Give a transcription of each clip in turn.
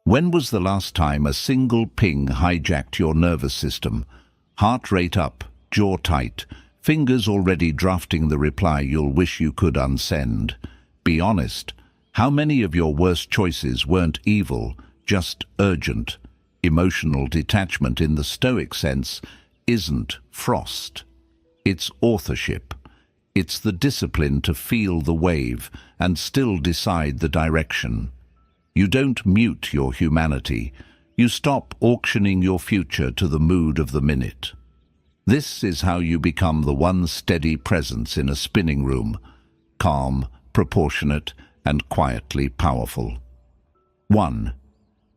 When was the last time a single ping hijacked your nervous system? Heart rate up, jaw tight, fingers already drafting the reply you'll wish you could unsend. Be honest. How many of your worst choices weren't evil, just urgent? Emotional detachment in the Stoic sense isn't frost. It's authorship. It's the discipline to feel the wave and still decide the direction. You don't mute your humanity. You stop auctioning your future to the mood of the minute. This is how you become the one steady presence in a spinning room, calm, proportionate, and quietly powerful. 1.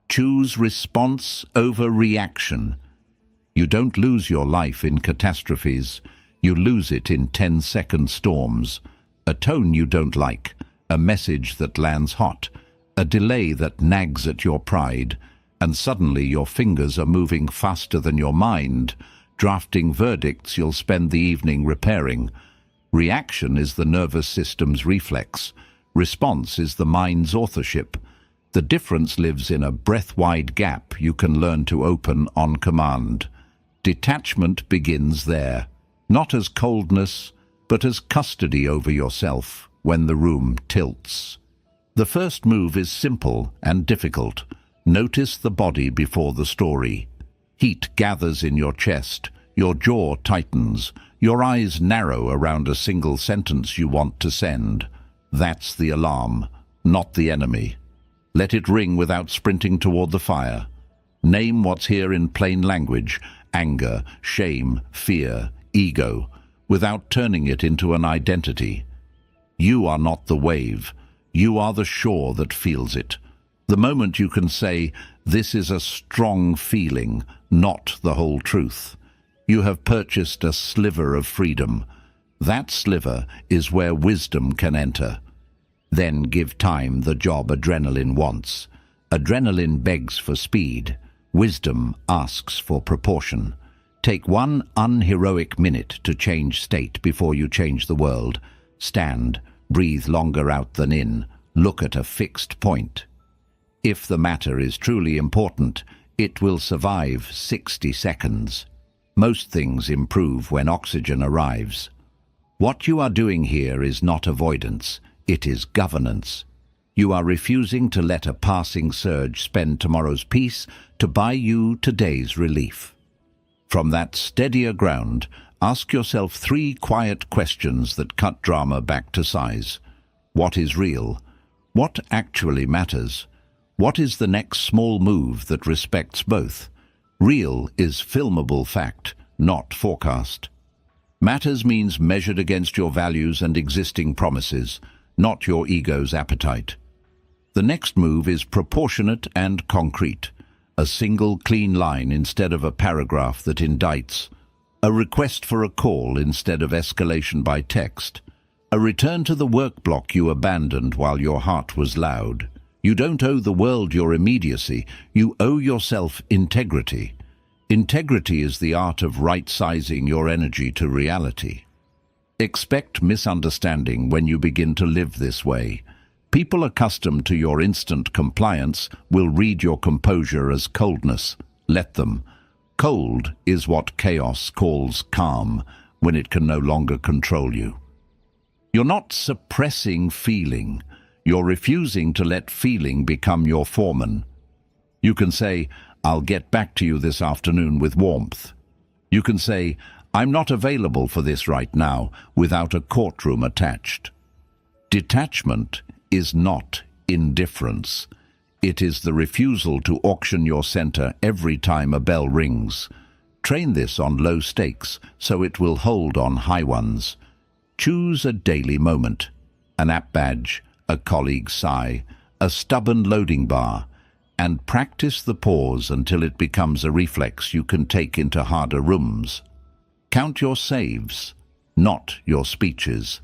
Choose response over reaction. You don't lose your life in catastrophes. You lose it in 10-second storms. A tone you don't like, a message that lands hot, a delay that nags at your pride, and suddenly your fingers are moving faster than your mind, drafting verdicts you'll spend the evening repairing. Reaction is the nervous system's reflex. Response is the mind's authorship. The difference lives in a breath-wide gap you can learn to open on command. Detachment begins there, not as coldness, but as custody over yourself when the room tilts. The first move is simple and difficult. Notice the body before the story. Heat gathers in your chest, your jaw tightens, your eyes narrow around a single sentence you want to send. That's the alarm, not the enemy. Let it ring without sprinting toward the fire. Name what's here in plain language: anger, shame, fear, ego, without turning it into an identity. You are not the wave. You are the shore that feels it. The moment you can say, "This is a strong feeling, not the whole truth," you have purchased a sliver of freedom. That sliver is where wisdom can enter. Then give time the job adrenaline wants. Adrenaline begs for speed. Wisdom asks for proportion. Take one unheroic minute to change state before you change the world. Stand, breathe longer out than in, look at a fixed point. If the matter is truly important, it will survive 60 seconds. Most things improve when oxygen arrives. What you are doing here is not avoidance, it is governance. You are refusing to let a passing surge spend tomorrow's peace to buy you today's relief. From that steadier ground, ask yourself 3 quiet questions that cut drama back to size. What is real? What actually matters? What is the next small move that respects both? Real is filmable fact, not forecast. Matters means measured against your values and existing promises, not your ego's appetite. The next move is proportionate and concrete. A single clean line instead of a paragraph that indicts. A request for a call instead of escalation by text. A return to the work block you abandoned while your heart was loud. You don't owe the world your immediacy, you owe yourself integrity. Integrity is the art of right-sizing your energy to reality. Expect misunderstanding when you begin to live this way. People accustomed to your instant compliance will read your composure as coldness. Let them. Cold is what chaos calls calm when it can no longer control you. You're not suppressing feeling. You're refusing to let feeling become your foreman. You can say, "I'll get back to you this afternoon," with warmth. You can say, "I'm not available for this right now," without a courtroom attached. Detachment is not indifference. It is the refusal to auction your center every time a bell rings. Train this on low stakes so it will hold on high ones. Choose a daily moment, an app badge, a colleague's sigh, a stubborn loading bar, and practice the pause until it becomes a reflex you can take into harder rooms. Count your saves, not your speeches.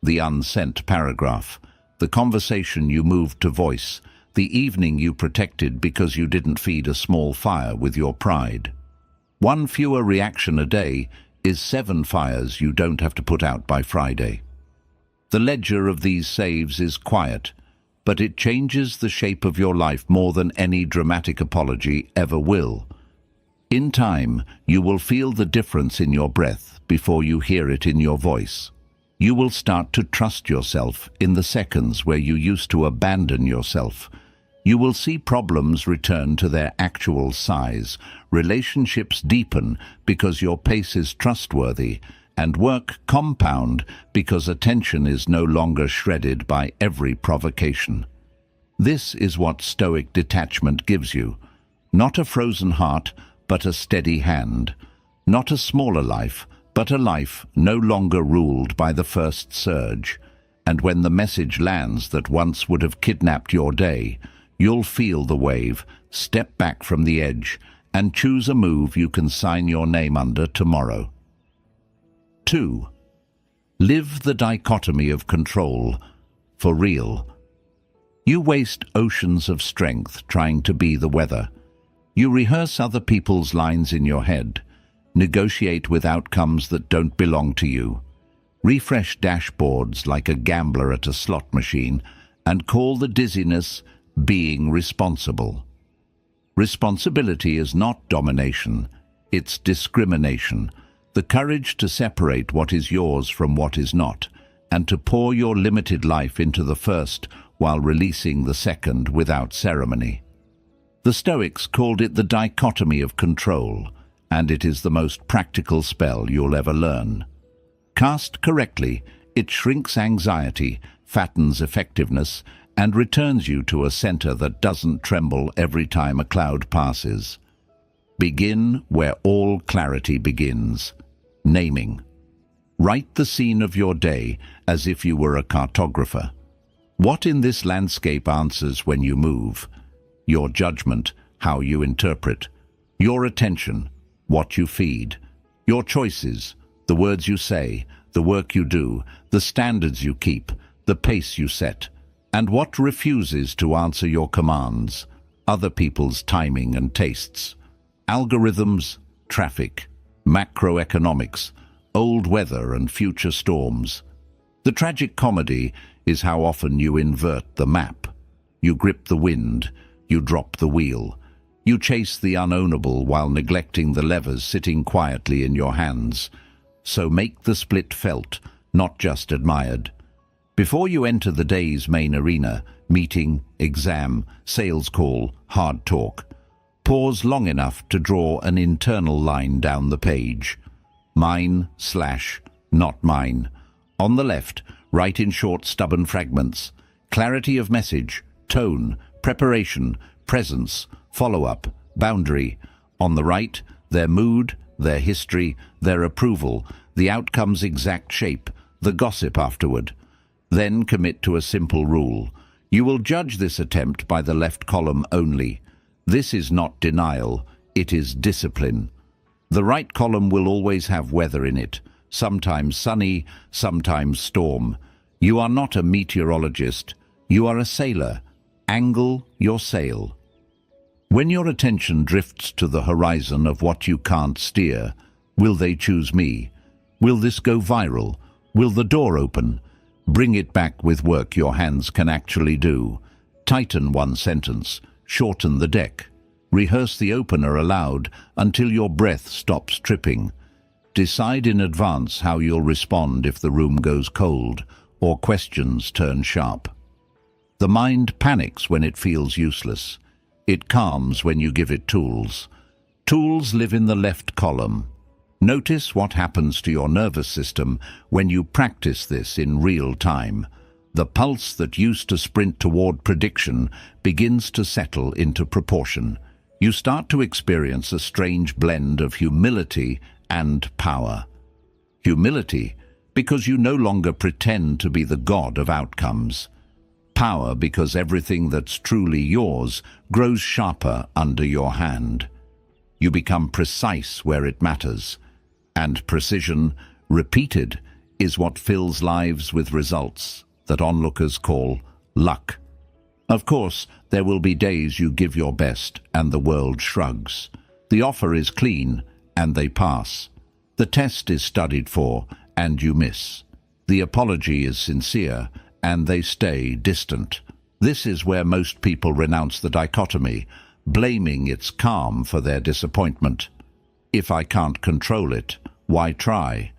The unsent paragraph, the conversation you moved to voice, the evening you protected because you didn't feed a small fire with your pride. 1 fewer reaction a day is 7 fires you don't have to put out by Friday. The ledger of these saves is quiet, but it changes the shape of your life more than any dramatic apology ever will. In time, you will feel the difference in your breath before you hear it in your voice. You will start to trust yourself in the seconds where you used to abandon yourself. You will see problems return to their actual size, relationships deepen because your pace is trustworthy, and work compound because attention is no longer shredded by every provocation. This is what Stoic detachment gives you. Not a frozen heart, but a steady hand. Not a smaller life, but a life no longer ruled by the first surge. And when the message lands that once would have kidnapped your day, you'll feel the wave, step back from the edge, and choose a move you can sign your name under tomorrow. 2. Live the dichotomy of control, for real. You waste oceans of strength trying to be the weather. You rehearse other people's lines in your head, negotiate with outcomes that don't belong to you, refresh dashboards like a gambler at a slot machine, and call the dizziness being responsible. Responsibility is not domination, it's discrimination, the courage to separate what is yours from what is not, and to pour your limited life into the first while releasing the second without ceremony. The Stoics called it the dichotomy of control, and it is the most practical spell you'll ever learn. Cast correctly, it shrinks anxiety, fattens effectiveness, and returns you to a center that doesn't tremble every time a cloud passes. Begin where all clarity begins. Naming. Write the scene of your day as if you were a cartographer. What in this landscape answers when you move? Your judgment, how you interpret. Your attention, what you feed. Your choices, the words you say, the work you do, the standards you keep, the pace you set. And what refuses to answer your commands? Other people's timing and tastes. Algorithms, traffic, macroeconomics, old weather and future storms. The tragic comedy is how often you invert the map. You grip the wind, you drop the wheel. You chase the unownable while neglecting the levers sitting quietly in your hands. So make the split felt, not just admired. Before you enter the day's main arena, meeting, exam, sales call, hard talk, pause long enough to draw an internal line down the page. Mine/not mine. On the left, write in short, stubborn fragments. Clarity of message, tone, preparation, presence, follow-up, boundary. On the right, their mood, their history, their approval, the outcome's exact shape, the gossip afterward. Then commit to a simple rule. You will judge this attempt by the left column only. This is not denial, it is discipline. The right column will always have weather in it, sometimes sunny, sometimes storm. You are not a meteorologist, you are a sailor. Angle your sail. When your attention drifts to the horizon of what you can't steer, will they choose me? Will this go viral? Will the door open? Bring it back with work your hands can actually do. Tighten one sentence, shorten the deck. Rehearse the opener aloud until your breath stops tripping. Decide in advance how you'll respond if the room goes cold or questions turn sharp. The mind panics when it feels useless. It calms when you give it tools. Tools live in the left column. Notice what happens to your nervous system when you practice this in real time. The pulse that used to sprint toward prediction begins to settle into proportion. You start to experience a strange blend of humility and power. Humility, because you no longer pretend to be the god of outcomes. Power, because everything that's truly yours grows sharper under your hand. You become precise where it matters. And precision, repeated, is what fills lives with results that onlookers call luck. Of course, there will be days you give your best and the world shrugs. The offer is clean and they pass. The test is studied for and you miss. The apology is sincere and they stay distant. This is where most people renounce the dichotomy, blaming its calm for their disappointment. If I can't control it, why try?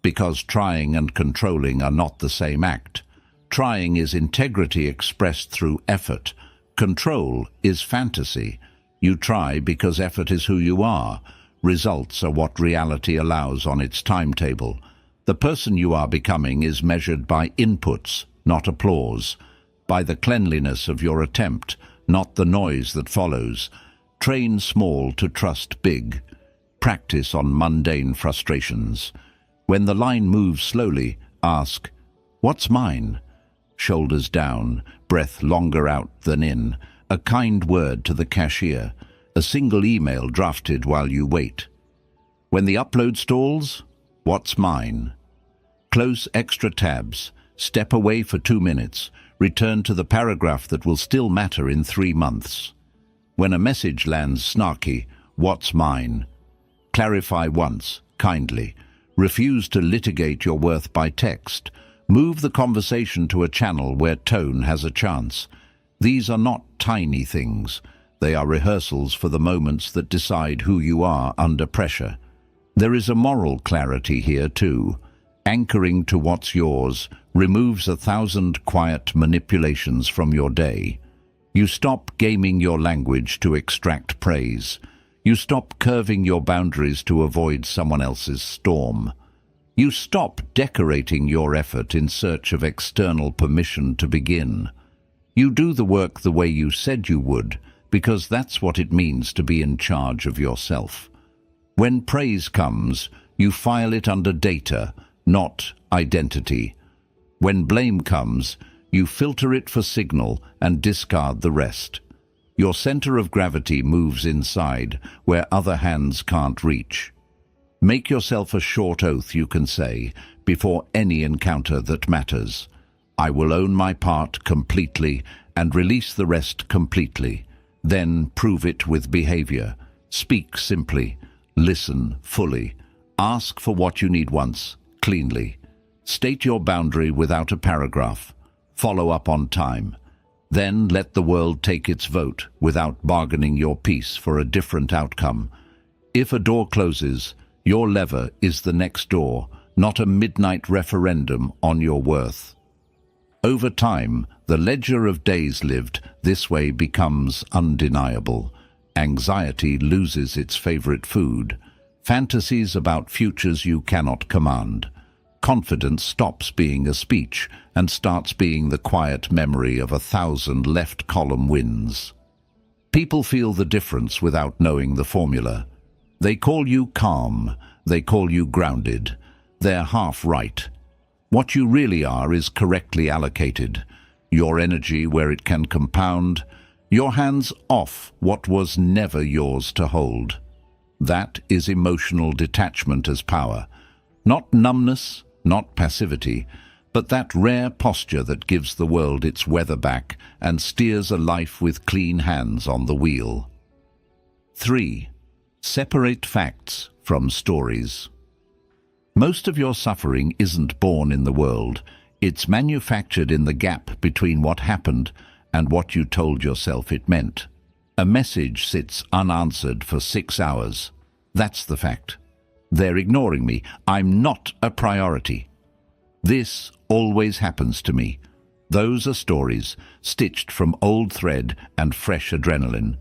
Because trying and controlling are not the same act. Trying is integrity expressed through effort. Control is fantasy. You try because effort is who you are. Results are what reality allows on its timetable. The person you are becoming is measured by inputs, not applause. By the cleanliness of your attempt, not the noise that follows. Train small to trust big. Practice on mundane frustrations. When the line moves slowly, ask, "What's mine?" Shoulders down, breath longer out than in. A kind word to the cashier. A single email drafted while you wait. When the upload stalls, what's mine? Close extra tabs. Step away for 2 minutes. Return to the paragraph that will still matter in 3 months. When a message lands snarky, what's mine? Clarify once, kindly. Refuse to litigate your worth by text. Move the conversation to a channel where tone has a chance. These are not tiny things. They are rehearsals for the moments that decide who you are under pressure. There is a moral clarity here too. Anchoring to what's yours removes 1,000 quiet manipulations from your day. You stop gaming your language to extract praise. You stop curving your boundaries to avoid someone else's storm. You stop decorating your effort in search of external permission to begin. You do the work the way you said you would, because that's what it means to be in charge of yourself. When praise comes, you file it under data, not identity. When blame comes, you filter it for signal and discard the rest. Your center of gravity moves inside, where other hands can't reach. Make yourself a short oath you can say, before any encounter that matters. I will own my part completely and release the rest completely. Then prove it with behavior. Speak simply. Listen fully. Ask for what you need once, cleanly. State your boundary without a paragraph. Follow up on time. Then let the world take its vote without bargaining your peace for a different outcome. If a door closes, your lever is the next door, not a midnight referendum on your worth. Over time, the ledger of days lived this way becomes undeniable. Anxiety loses its favorite food. Fantasies about futures you cannot command. Confidence stops being a speech and starts being the quiet memory of 1,000 left-column wins. People feel the difference without knowing the formula. They call you calm, they call you grounded. They're half right. What you really are is correctly allocated. Your energy where it can compound. Your hands off what was never yours to hold. That is emotional detachment as power. Not numbness, not passivity, but that rare posture that gives the world its weather back and steers a life with clean hands on the wheel. 3. Separate facts from stories. Most of your suffering isn't born in the world. It's manufactured in the gap between what happened and what you told yourself it meant. A message sits unanswered for 6 hours. That's the fact. They're ignoring me. I'm not a priority. This always happens to me. Those are stories, stitched from old thread and fresh adrenaline.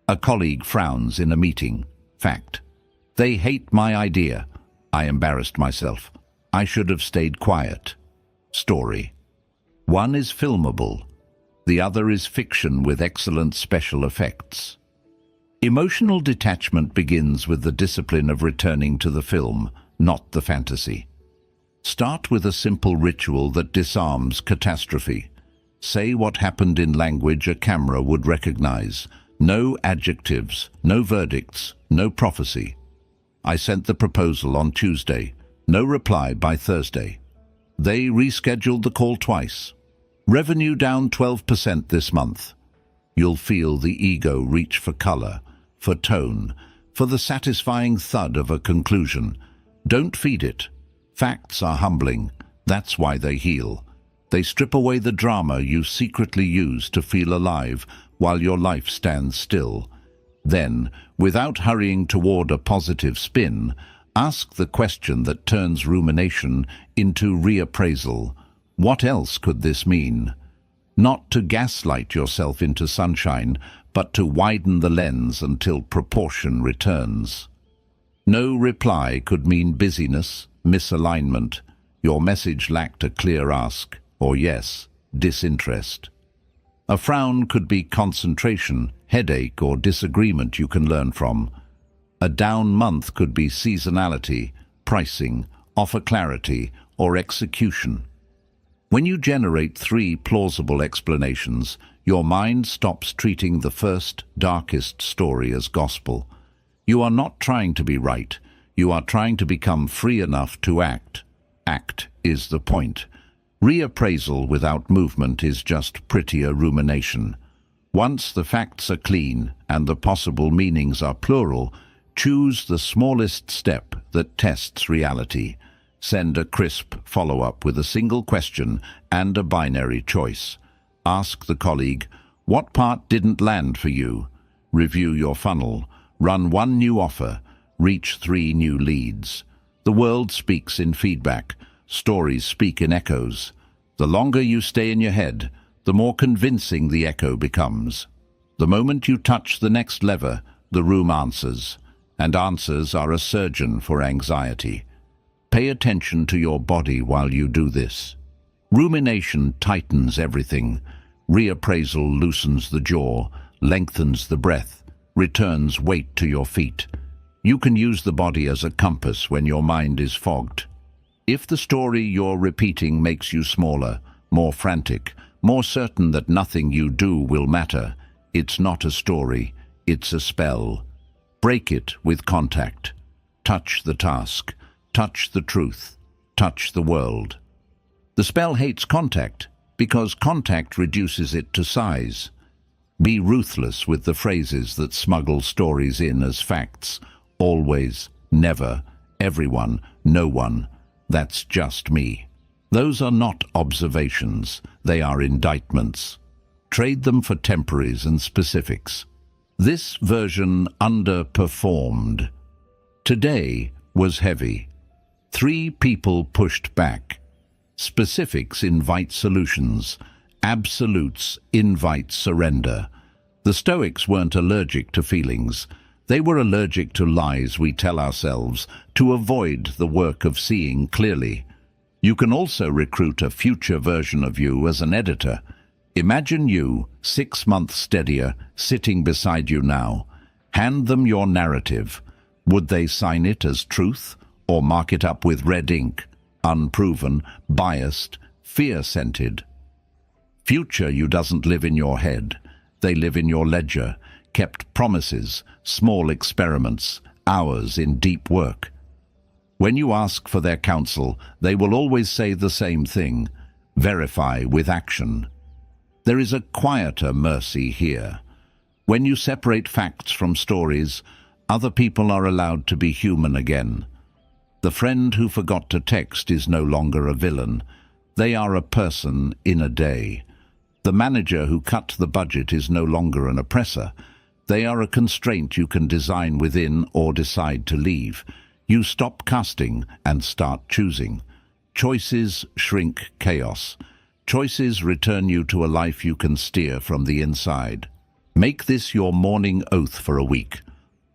A colleague frowns in a meeting. Fact. They hate my idea. I embarrassed myself. I should have stayed quiet. Story. One is filmable. The other is fiction with excellent special effects. Emotional detachment begins with the discipline of returning to the film, not the fantasy. Start with a simple ritual that disarms catastrophe. Say what happened in language a camera would recognize. No adjectives, no verdicts, no prophecy. I sent the proposal on Tuesday. No reply by Thursday. They rescheduled the call twice. Revenue down 12% this month. You'll feel the ego reach for color, for tone, for the satisfying thud of a conclusion. Don't feed it. Facts are humbling. That's why they heal. They strip away the drama you secretly use to feel alive while your life stands still. Then, without hurrying toward a positive spin, ask the question that turns rumination into reappraisal. What else could this mean? Not to gaslight yourself into sunshine, but to widen the lens until proportion returns. No reply could mean busyness, misalignment. Your message lacked a clear ask, or yes, disinterest. A frown could be concentration, headache, or disagreement you can learn from. A down month could be seasonality, pricing, offer clarity, or execution. When you generate 3 plausible explanations, your mind stops treating the first, darkest story as gospel. You are not trying to be right. You are trying to become free enough to act. Act is the point. Reappraisal without movement is just prettier rumination. Once the facts are clean and the possible meanings are plural, choose the smallest step that tests reality. Send a crisp follow-up with a single question and a binary choice. Ask the colleague, what part didn't land for you? Review your funnel. Run 1 new offer. Reach 3 new leads. The world speaks in feedback. Stories speak in echoes. The longer you stay in your head, the more convincing the echo becomes. The moment you touch the next lever, the room answers. And answers are a surgeon for anxiety. Pay attention to your body while you do this. Rumination tightens everything. Reappraisal loosens the jaw, lengthens the breath, returns weight to your feet. You can use the body as a compass when your mind is fogged. If the story you're repeating makes you smaller, more frantic, more certain that nothing you do will matter, it's not a story, it's a spell. Break it with contact. Touch the task. Touch the truth. Touch the world. The spell hates contact because contact reduces it to size. Be ruthless with the phrases that smuggle stories in as facts. Always, never, everyone, no one. That's just me. Those are not observations. They are indictments. Trade them for temporaries and specifics. This version underperformed. Today was heavy. 3 people pushed back. Specifics invite solutions. Absolutes invite surrender. The Stoics weren't allergic to feelings. They were allergic to lies we tell ourselves to avoid the work of seeing clearly. You can also recruit a future version of you as an editor. Imagine you, 6 months steadier, sitting beside you now. Hand them your narrative. Would they sign it as truth or mark it up with red ink? Unproven, biased, fear-scented. Future you doesn't live in your head. They live in your ledger. Kept promises, small experiments, hours in deep work. When you ask for their counsel, they will always say the same thing. Verify with action. There is a quieter mercy here. When you separate facts from stories, other people are allowed to be human again. The friend who forgot to text is no longer a villain. They are a person in a day. The manager who cut the budget is no longer an oppressor. They are a constraint you can design within or decide to leave. You stop casting and start choosing. Choices shrink chaos. Choices return you to a life you can steer from the inside. Make this your morning oath for a week.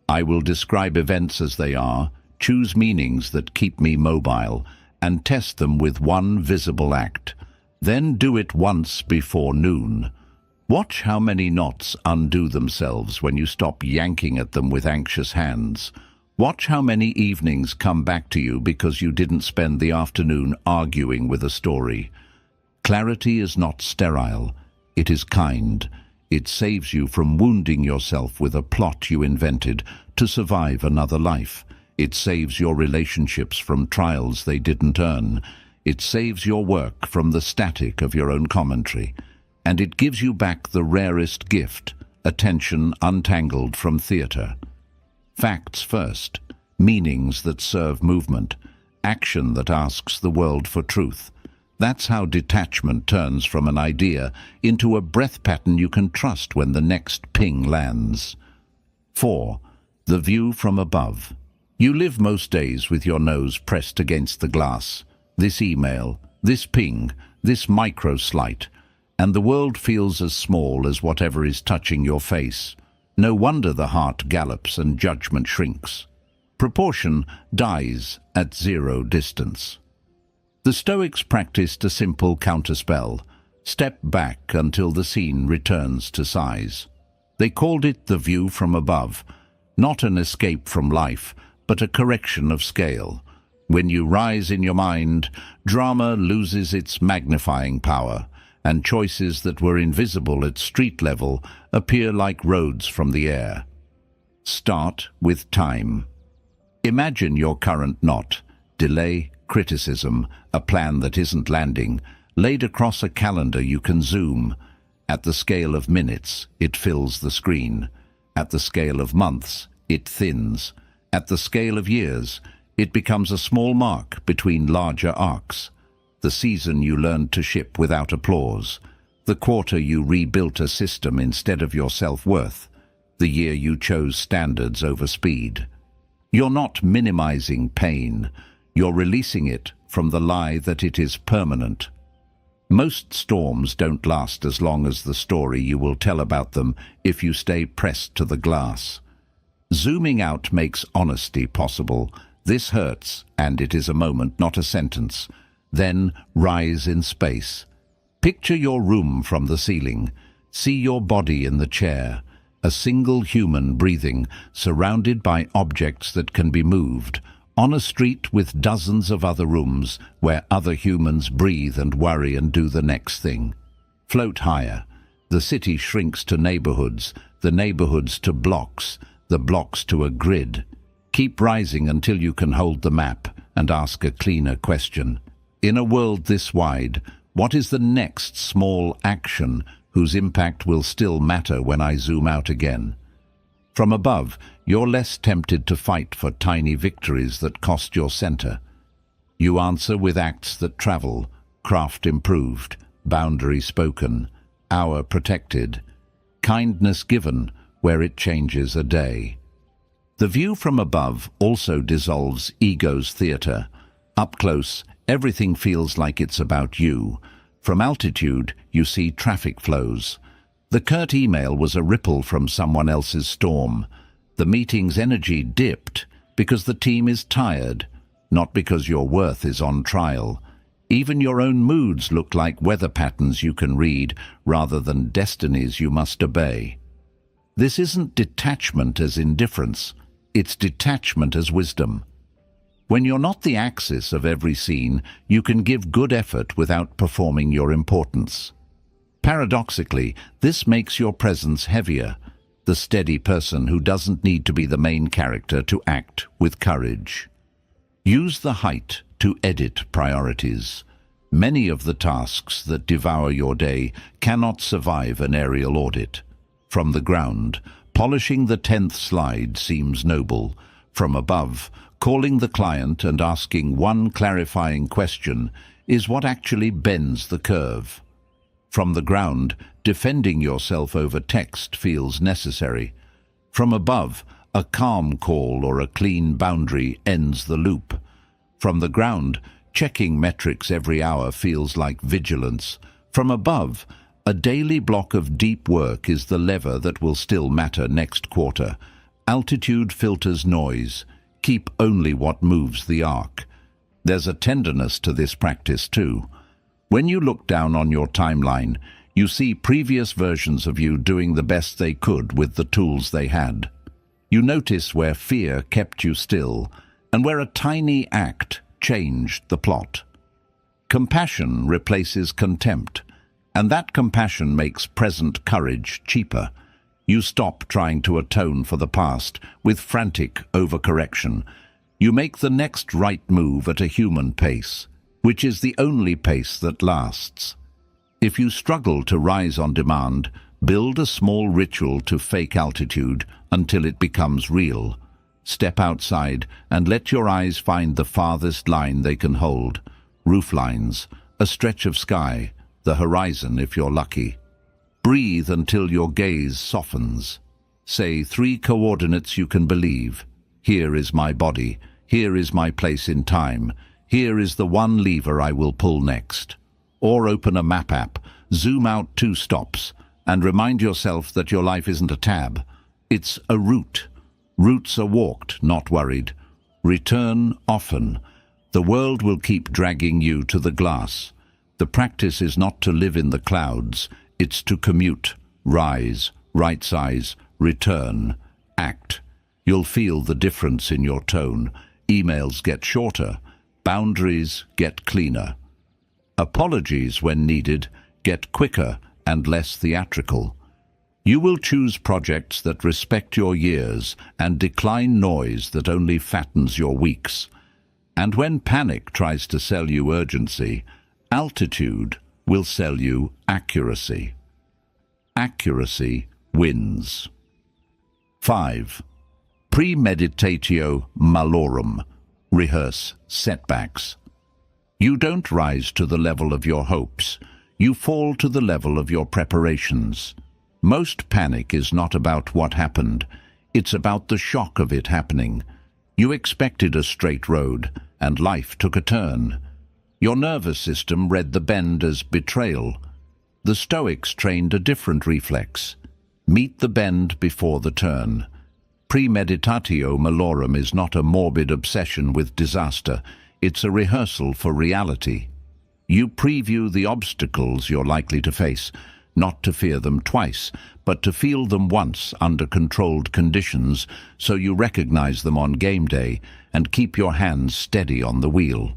I will describe events as they are, choose meanings that keep me mobile, and test them with one visible act. Then do it once before noon. Watch how many knots undo themselves when you stop yanking at them with anxious hands. Watch how many evenings come back to you because you didn't spend the afternoon arguing with a story. Clarity is not sterile. It is kind. It saves you from wounding yourself with a plot you invented to survive another life. It saves your relationships from trials they didn't earn. It saves your work from the static of your own commentary. And it gives you back the rarest gift, attention untangled from theatre. Facts first, meanings that serve movement, action that asks the world for truth. That's how detachment turns from an idea into a breath pattern you can trust when the next ping lands. 4. The view from above. You live most days with your nose pressed against the glass. This email, this ping, this micro-slight, and the world feels as small as whatever is touching your face. No wonder the heart gallops and judgment shrinks. Proportion dies at zero distance. The Stoics practiced a simple counterspell: step back until the scene returns to size. They called it the view from above, not an escape from life, but a correction of scale. When you rise in your mind, drama loses its magnifying power, and choices that were invisible at street level appear like roads from the air. Start with time. Imagine your current knot, delay, criticism, a plan that isn't landing, laid across a calendar you can zoom. At the scale of minutes, it fills the screen. At the scale of months, it thins. At the scale of years, it becomes a small mark between larger arcs. The season you learned to ship without applause. The quarter you rebuilt a system instead of your self-worth. The year you chose standards over speed. You're not minimizing pain. You're releasing it from the lie that it is permanent. Most storms don't last as long as the story you will tell about them if you stay pressed to the glass. Zooming out makes honesty possible. This hurts, and it is a moment, not a sentence. Then rise in space. Picture your room from the ceiling. See your body in the chair. A single human breathing, surrounded by objects that can be moved, on a street with dozens of other rooms where other humans breathe and worry and do the next thing. Float higher. The city shrinks to neighborhoods, the neighborhoods to blocks, the blocks to a grid. Keep rising until you can hold the map and ask a cleaner question. In a world this wide, what is the next small action whose impact will still matter when I zoom out again? From above, you're less tempted to fight for tiny victories that cost your center. You answer with acts that travel, craft improved, boundary spoken, hour protected, kindness given where it changes a day. The view from above also dissolves ego's theater. Up close, everything feels like it's about you. From altitude, you see traffic flows. The curt email was a ripple from someone else's storm. The meeting's energy dipped because the team is tired, not because your worth is on trial. Even your own moods look like weather patterns you can read rather than destinies you must obey. This isn't detachment as indifference, it's detachment as wisdom. When you're not the axis of every scene, you can give good effort without performing your importance. Paradoxically, this makes your presence heavier, the steady person who doesn't need to be the main character to act with courage. Use the height to edit priorities. Many of the tasks that devour your day cannot survive an aerial audit. From the ground, polishing the 10th slide seems noble. From above, calling the client and asking one clarifying question is what actually bends the curve. From the ground, defending yourself over text feels necessary. From above, a calm call or a clean boundary ends the loop. From the ground, checking metrics every hour feels like vigilance. From above, a daily block of deep work is the lever that will still matter next quarter. Altitude filters noise. Keep only what moves the arc. There's a tenderness to this practice too. When you look down on your timeline, you see previous versions of you doing the best they could with the tools they had. You notice where fear kept you still, and where a tiny act changed the plot. Compassion replaces contempt, and that compassion makes present courage cheaper. You stop trying to atone for the past with frantic overcorrection. You make the next right move at a human pace, which is the only pace that lasts. If you struggle to rise on demand, build a small ritual to fake altitude until it becomes real. Step outside and let your eyes find the farthest line they can hold. Roof lines, a stretch of sky, the horizon if you're lucky. Breathe until your gaze softens. Say 3 coordinates you can believe. Here is my body. Here is my place in time. Here is the one lever I will pull next. Or open a map app, zoom out 2 stops, and remind yourself that your life isn't a tab. It's a route. Routes are walked, not worried. Return often. The world will keep dragging you to the glass. The practice is not to live in the clouds. It's to commute, rise, right size, return, act. You'll feel the difference in your tone. Emails get shorter. Boundaries get cleaner. Apologies, when needed, get quicker and less theatrical. You will choose projects that respect your years and decline noise that only fattens your weeks. And when panic tries to sell you urgency, altitude will sell you accuracy. Accuracy wins. 5. Premeditatio malorum. Rehearse setbacks. You don't rise to the level of your hopes. You fall to the level of your preparations. Most panic is not about what happened. It's about the shock of it happening. You expected a straight road, and life took a turn. Your nervous system read the bend as betrayal. The Stoics trained a different reflex. Meet the bend before the turn. Premeditatio malorum is not a morbid obsession with disaster. It's a rehearsal for reality. You preview the obstacles you're likely to face, not to fear them twice, but to feel them once under controlled conditions, so you recognize them on game day and keep your hands steady on the wheel.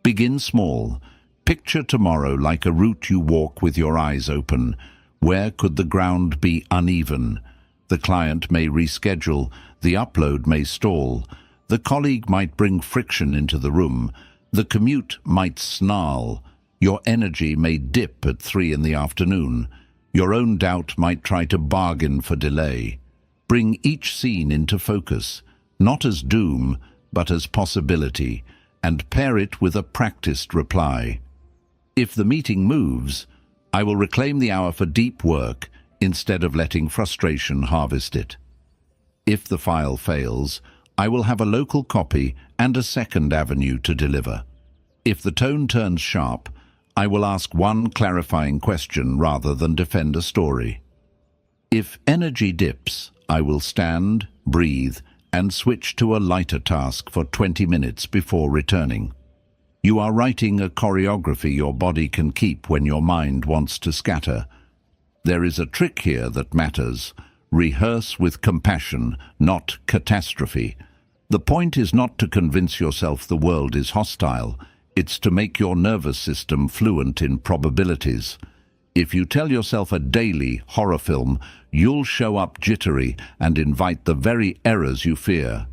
Begin small. Picture tomorrow like a route you walk with your eyes open. Where could the ground be uneven? The client may reschedule, the upload may stall, the colleague might bring friction into the room, the commute might snarl, your energy may dip at 3 in the afternoon, your own doubt might try to bargain for delay. Bring each scene into focus, not as doom, but as possibility, and pair it with a practiced reply. If the meeting moves, I will reclaim the hour for deep work instead of letting frustration harvest it. If the file fails, I will have a local copy and a second avenue to deliver. If the tone turns sharp, I will ask one clarifying question rather than defend a story. If energy dips, I will stand, breathe, and switch to a lighter task for 20 minutes before returning. You are writing a choreography your body can keep when your mind wants to scatter. There is a trick here that matters. Rehearse with compassion, not catastrophe. The point is not to convince yourself the world is hostile. It's to make your nervous system fluent in probabilities. If you tell yourself a daily horror film, you'll show up jittery and invite the very errors you fear.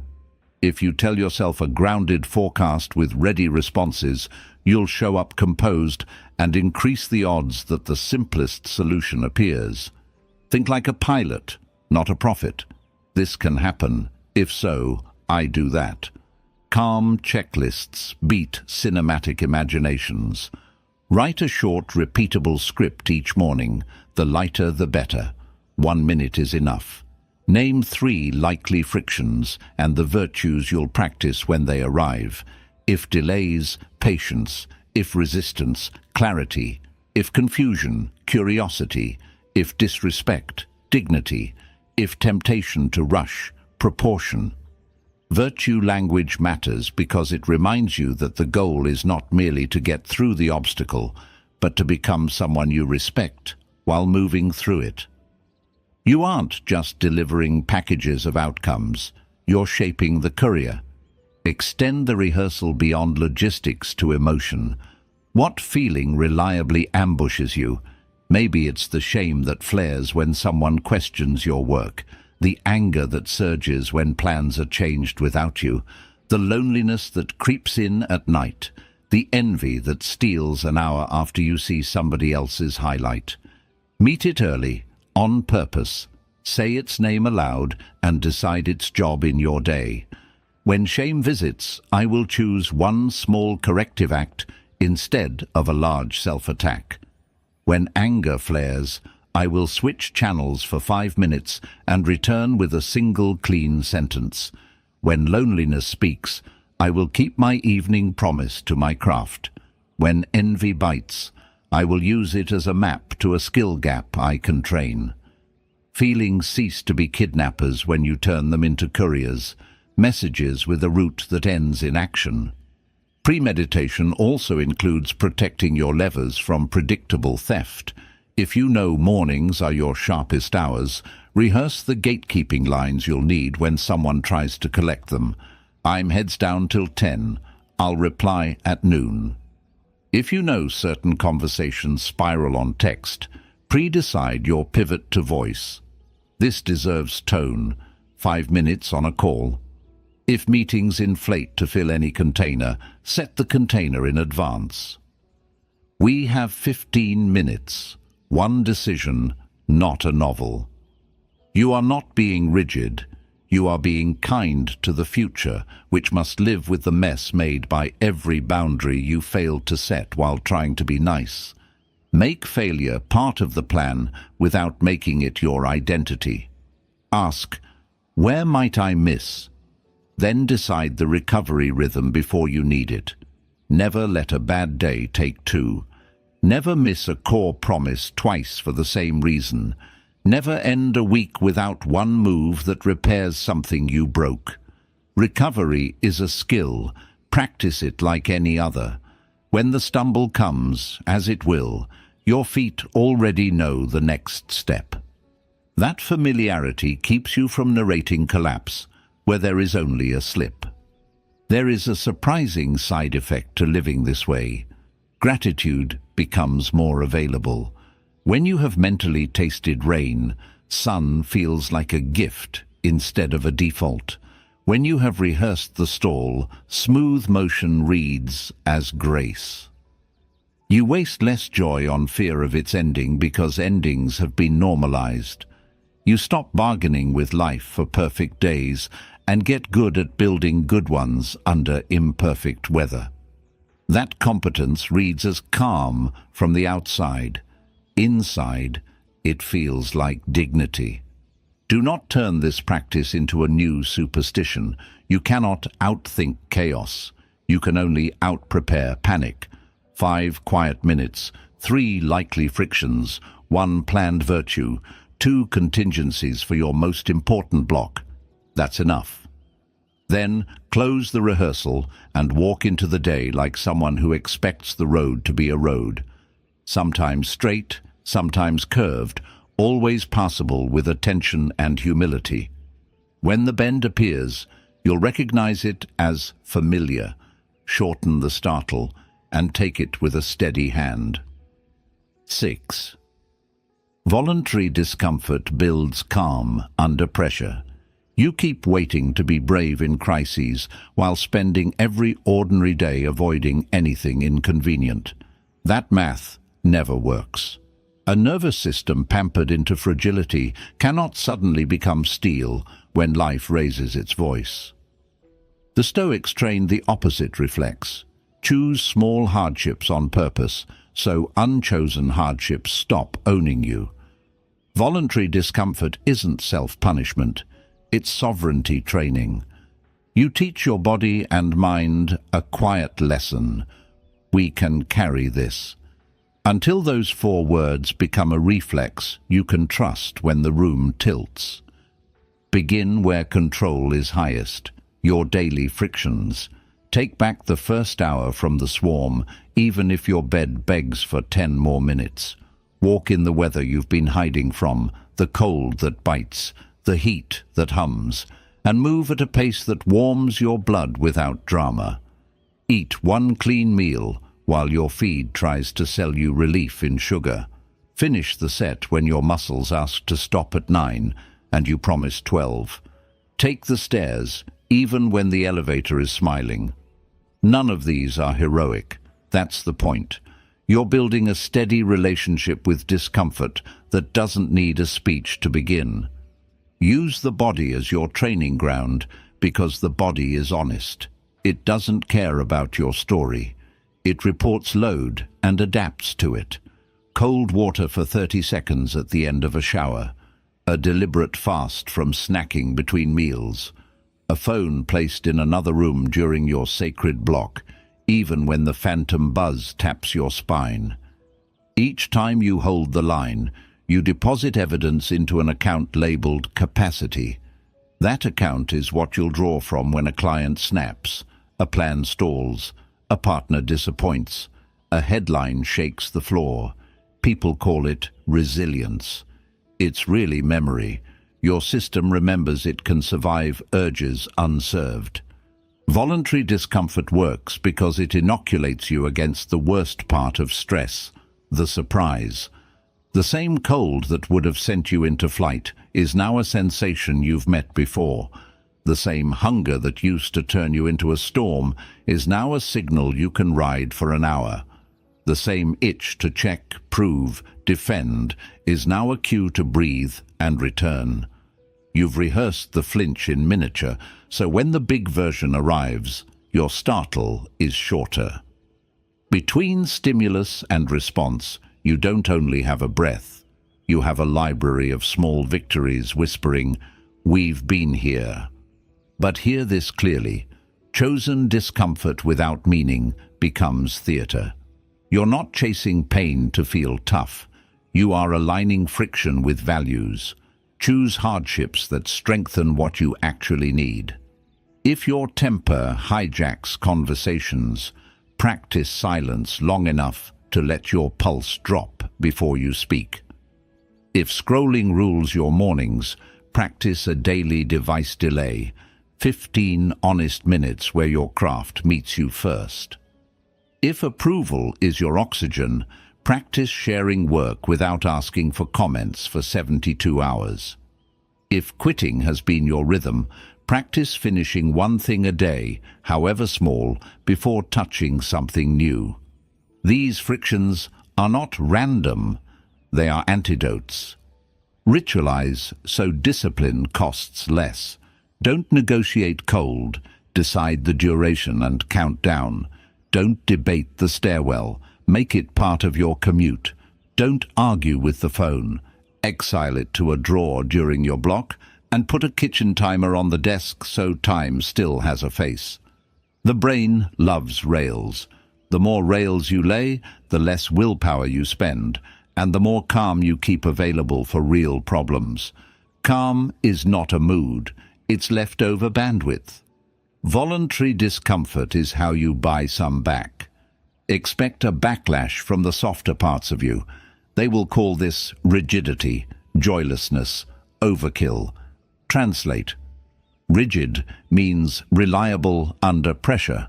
If you tell yourself a grounded forecast with ready responses, you'll show up composed and increase the odds that the simplest solution appears. Think like a pilot, not a prophet. This can happen. If so, I do that. Calm checklists beat cinematic imaginations. Write a short, repeatable script each morning. The lighter, the better. 1 minute is enough. Name 3 likely frictions and the virtues you'll practice when they arrive. If delays, patience. If resistance, clarity. If confusion, curiosity. If disrespect, dignity. If temptation to rush, proportion. Virtue language matters because it reminds you that the goal is not merely to get through the obstacle, but to become someone you respect while moving through it. You aren't just delivering packages of outcomes, you're shaping the courier. Extend the rehearsal beyond logistics to emotion. What feeling reliably ambushes you? Maybe it's the shame that flares when someone questions your work, the anger that surges when plans are changed without you, the loneliness that creeps in at night, the envy that steals an hour after you see somebody else's highlight. Meet it early, on purpose. Say its name aloud and decide its job in your day. When shame visits, I will choose one small corrective act instead of a large self-attack. When anger flares, I will switch channels for 5 minutes and return with a single clean sentence. When loneliness speaks, I will keep my evening promise to my craft. When envy bites, I will use it as a map to a skill gap I can train. Feelings cease to be kidnappers when you turn them into couriers, messages with a route that ends in action. Premeditation also includes protecting your levers from predictable theft. If you know mornings are your sharpest hours, rehearse the gatekeeping lines you'll need when someone tries to collect them. I'm heads down till 10. I'll reply at noon. If you know certain conversations spiral on text, pre-decide your pivot to voice. This deserves tone. 5 minutes on a call. If meetings inflate to fill any container, set the container in advance. We have 15 minutes. One decision, not a novel. You are not being rigid. You are being kind to the future, which must live with the mess made by every boundary you failed to set while trying to be nice. Make failure part of the plan without making it your identity. Ask, where might I miss? Then decide the recovery rhythm before you need it. Never let a bad day take two. Never miss a core promise twice for the same reason. Never end a week without one move that repairs something you broke. Recovery is a skill. Practice it like any other. When the stumble comes, as it will, your feet already know the next step. That familiarity keeps you from narrating collapse, where there is only a slip. There is a surprising side effect to living this way. Gratitude becomes more available. When you have mentally tasted rain, sun feels like a gift instead of a default. When you have rehearsed the stall, smooth motion reads as grace. You waste less joy on fear of its ending because endings have been normalized. You stop bargaining with life for perfect days and get good at building good ones under imperfect weather. That competence reads as calm from the outside. Inside, it feels like dignity. Do not turn this practice into a new superstition. You cannot outthink chaos. You can only outprepare panic. 5 quiet minutes, 3 likely frictions, 1 planned virtue, 2 contingencies for your most important block. That's enough. Then close the rehearsal and walk into the day like someone who expects the road to be a road. Sometimes straight, sometimes curved, always passable with attention and humility. When the bend appears, you'll recognize it as familiar. Shorten the startle and take it with a steady hand. 6. Voluntary discomfort builds calm under pressure. You keep waiting to be brave in crises while spending every ordinary day avoiding anything inconvenient. That math never works. A nervous system pampered into fragility cannot suddenly become steel when life raises its voice. The Stoics trained the opposite reflex. Choose small hardships on purpose, so unchosen hardships stop owning you. Voluntary discomfort isn't self-punishment, it's sovereignty training. You teach your body and mind a quiet lesson. We can carry this. Until those 4 words become a reflex, you can trust when the room tilts. Begin where control is highest, your daily frictions. Take back the first hour from the swarm, even if your bed begs for 10 more minutes. Walk in the weather you've been hiding from, the cold that bites, the heat that hums, and move at a pace that warms your blood without drama. Eat 1 clean meal while your feed tries to sell you relief in sugar. Finish the set when your muscles ask to stop at 9 and you promise 12. Take the stairs, even when the elevator is smiling. None of these are heroic. That's the point. You're building a steady relationship with discomfort that doesn't need a speech to begin. Use the body as your training ground because the body is honest. It doesn't care about your story. It reports load and adapts to it. Cold water for 30 seconds at the end of a shower. A deliberate fast from snacking between meals. A phone placed in another room during your sacred block, even when the phantom buzz taps your spine. Each time you hold the line, you deposit evidence into an account labeled capacity. That account is what you'll draw from when a client snaps, a plan stalls, a partner disappoints, a headline shakes the floor. People call it resilience. It's really memory. Your system remembers it can survive urges unserved. Voluntary discomfort works because it inoculates you against the worst part of stress, the surprise. The same cold that would have sent you into flight is now a sensation you've met before. The same hunger that used to turn you into a storm is now a signal you can ride for an hour. The same itch to check, prove, defend is now a cue to breathe and return. You've rehearsed the flinch in miniature, so when the big version arrives, your startle is shorter. Between stimulus and response, you don't only have a breath, you have a library of small victories whispering, "We've been here." But hear this clearly. Chosen discomfort without meaning becomes theatre. You're not chasing pain to feel tough. You are aligning friction with values. Choose hardships that strengthen what you actually need. If your temper hijacks conversations, practice silence long enough to let your pulse drop before you speak. If scrolling rules your mornings, practice a daily device delay, 15 honest minutes where your craft meets you first. If approval is your oxygen, practice sharing work without asking for comments for 72 hours. If quitting has been your rhythm, practice finishing one thing a day, however small, before touching something new. These frictions are not random, they are antidotes. Ritualize so discipline costs less. Don't negotiate cold, decide the duration and count down. Don't debate the stairwell, make it part of your commute. Don't argue with the phone. Exile it to a drawer during your block and put a kitchen timer on the desk so time still has a face. The brain loves rails. The more rails you lay, the less willpower you spend, and the more calm you keep available for real problems. Calm is not a mood, it's leftover bandwidth. Voluntary discomfort is how you buy some back. Expect a backlash from the softer parts of you. They will call this rigidity, joylessness, overkill. Translate. Rigid means reliable under pressure.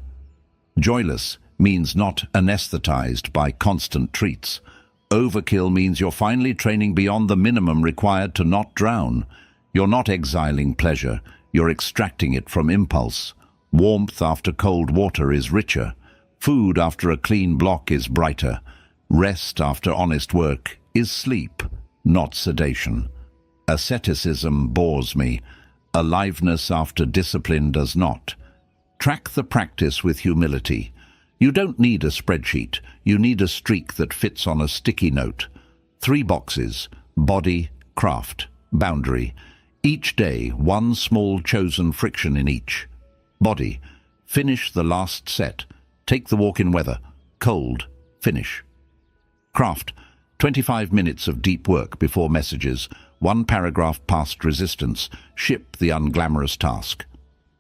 Joyless means not anesthetized by constant treats. Overkill means you're finally training beyond the minimum required to not drown. You're not exiling pleasure, you're extracting it from impulse. Warmth after cold water is richer. Food after a clean block is brighter. Rest after honest work is sleep, not sedation. Asceticism bores me. Aliveness after discipline does not. Track the practice with humility. You don't need a spreadsheet. You need a streak that fits on a sticky note. 3 boxes: body, craft, boundary. Each day, one small chosen friction in each. Body, finish the last set. Take the walk in weather. Cold, finish. Craft, 25 minutes of deep work before messages. 1 paragraph past resistance. Ship the unglamorous task.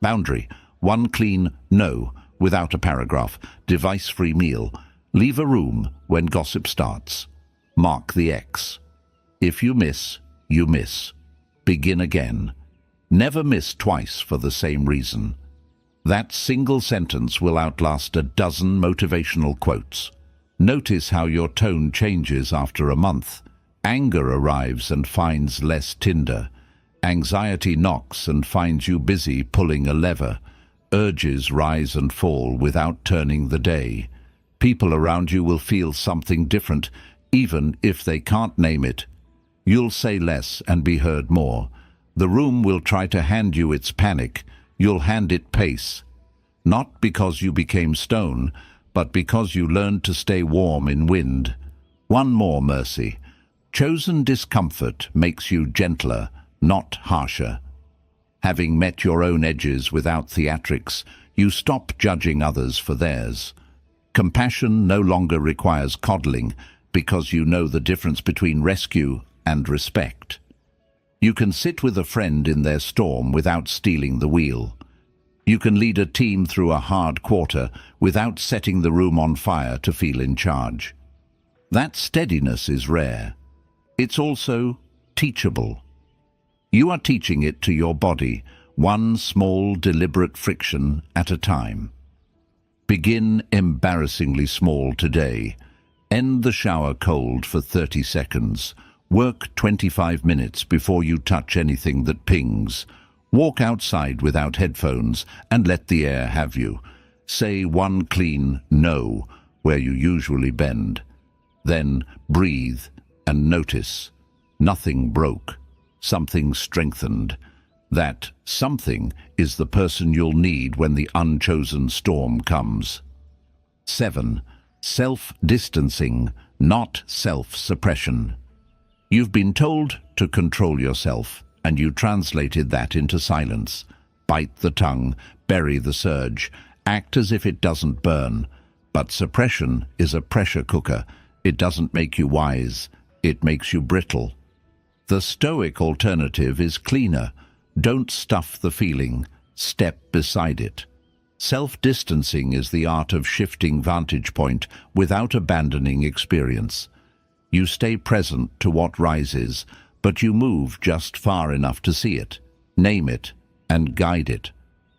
Boundary, 1 clean no without a paragraph. Device-free meal. Leave a room when gossip starts. Mark the X. If you miss, you miss. Begin again. Never miss twice for the same reason. That single sentence will outlast a dozen motivational quotes. Notice how your tone changes after a month. Anger arrives and finds less tinder. Anxiety knocks and finds you busy pulling a lever. Urges rise and fall without turning the day. People around you will feel something different, even if they can't name it. You'll say less and be heard more. The room will try to hand you its panic. You'll hand it pace. Not because you became stone, but because you learned to stay warm in wind. One more mercy. Chosen discomfort makes you gentler, not harsher. Having met your own edges without theatrics, you stop judging others for theirs. Compassion no longer requires coddling because you know the difference between rescue and respect. You can sit with a friend in their storm without stealing the wheel. You can lead a team through a hard quarter without setting the room on fire to feel in charge. That steadiness is rare. It's also teachable. You are teaching it to your body, one small, deliberate friction at a time. Begin embarrassingly small today. End the shower cold for 30 seconds. Work 25 minutes before you touch anything that pings. Walk outside without headphones and let the air have you. Say one clean no where you usually bend. Then breathe and notice. Nothing broke. Something strengthened. That something is the person you'll need when the unchosen storm comes. 7. Self-distancing, not self-suppression. You've been told to control yourself, and you translated that into silence. Bite the tongue, bury the surge, act as if it doesn't burn. But suppression is a pressure cooker. It doesn't make you wise, it makes you brittle. The Stoic alternative is cleaner. Don't stuff the feeling, step beside it. Self-distancing is the art of shifting vantage point without abandoning experience. You stay present to what rises, but you move just far enough to see it, name it, and guide it.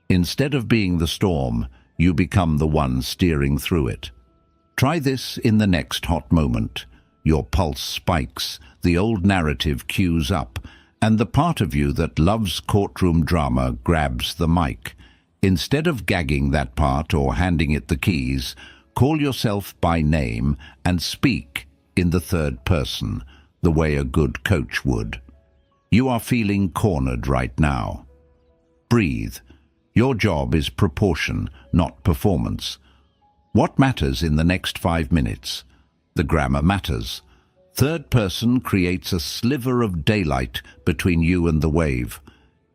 Instead of being the storm, you become the one steering through it. Try this in the next hot moment. Your pulse spikes, the old narrative cues up, and the part of you that loves courtroom drama grabs the mic. Instead of gagging that part or handing it the keys, call yourself by name and speak in the third person, the way a good coach would. You are feeling cornered right now. Breathe. Your job is proportion, not performance. What matters in the next 5 minutes? The grammar matters. Third person creates a sliver of daylight between you and the wave.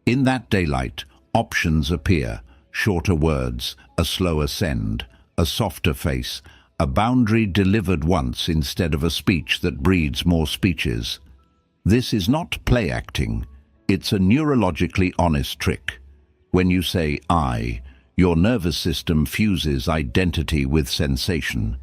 In that daylight, options appear, shorter words, a slower send, a softer face, a boundary delivered once instead of a speech that breeds more speeches. This is not play acting, it's a neurologically honest trick. When you say I, your nervous system fuses identity with sensation.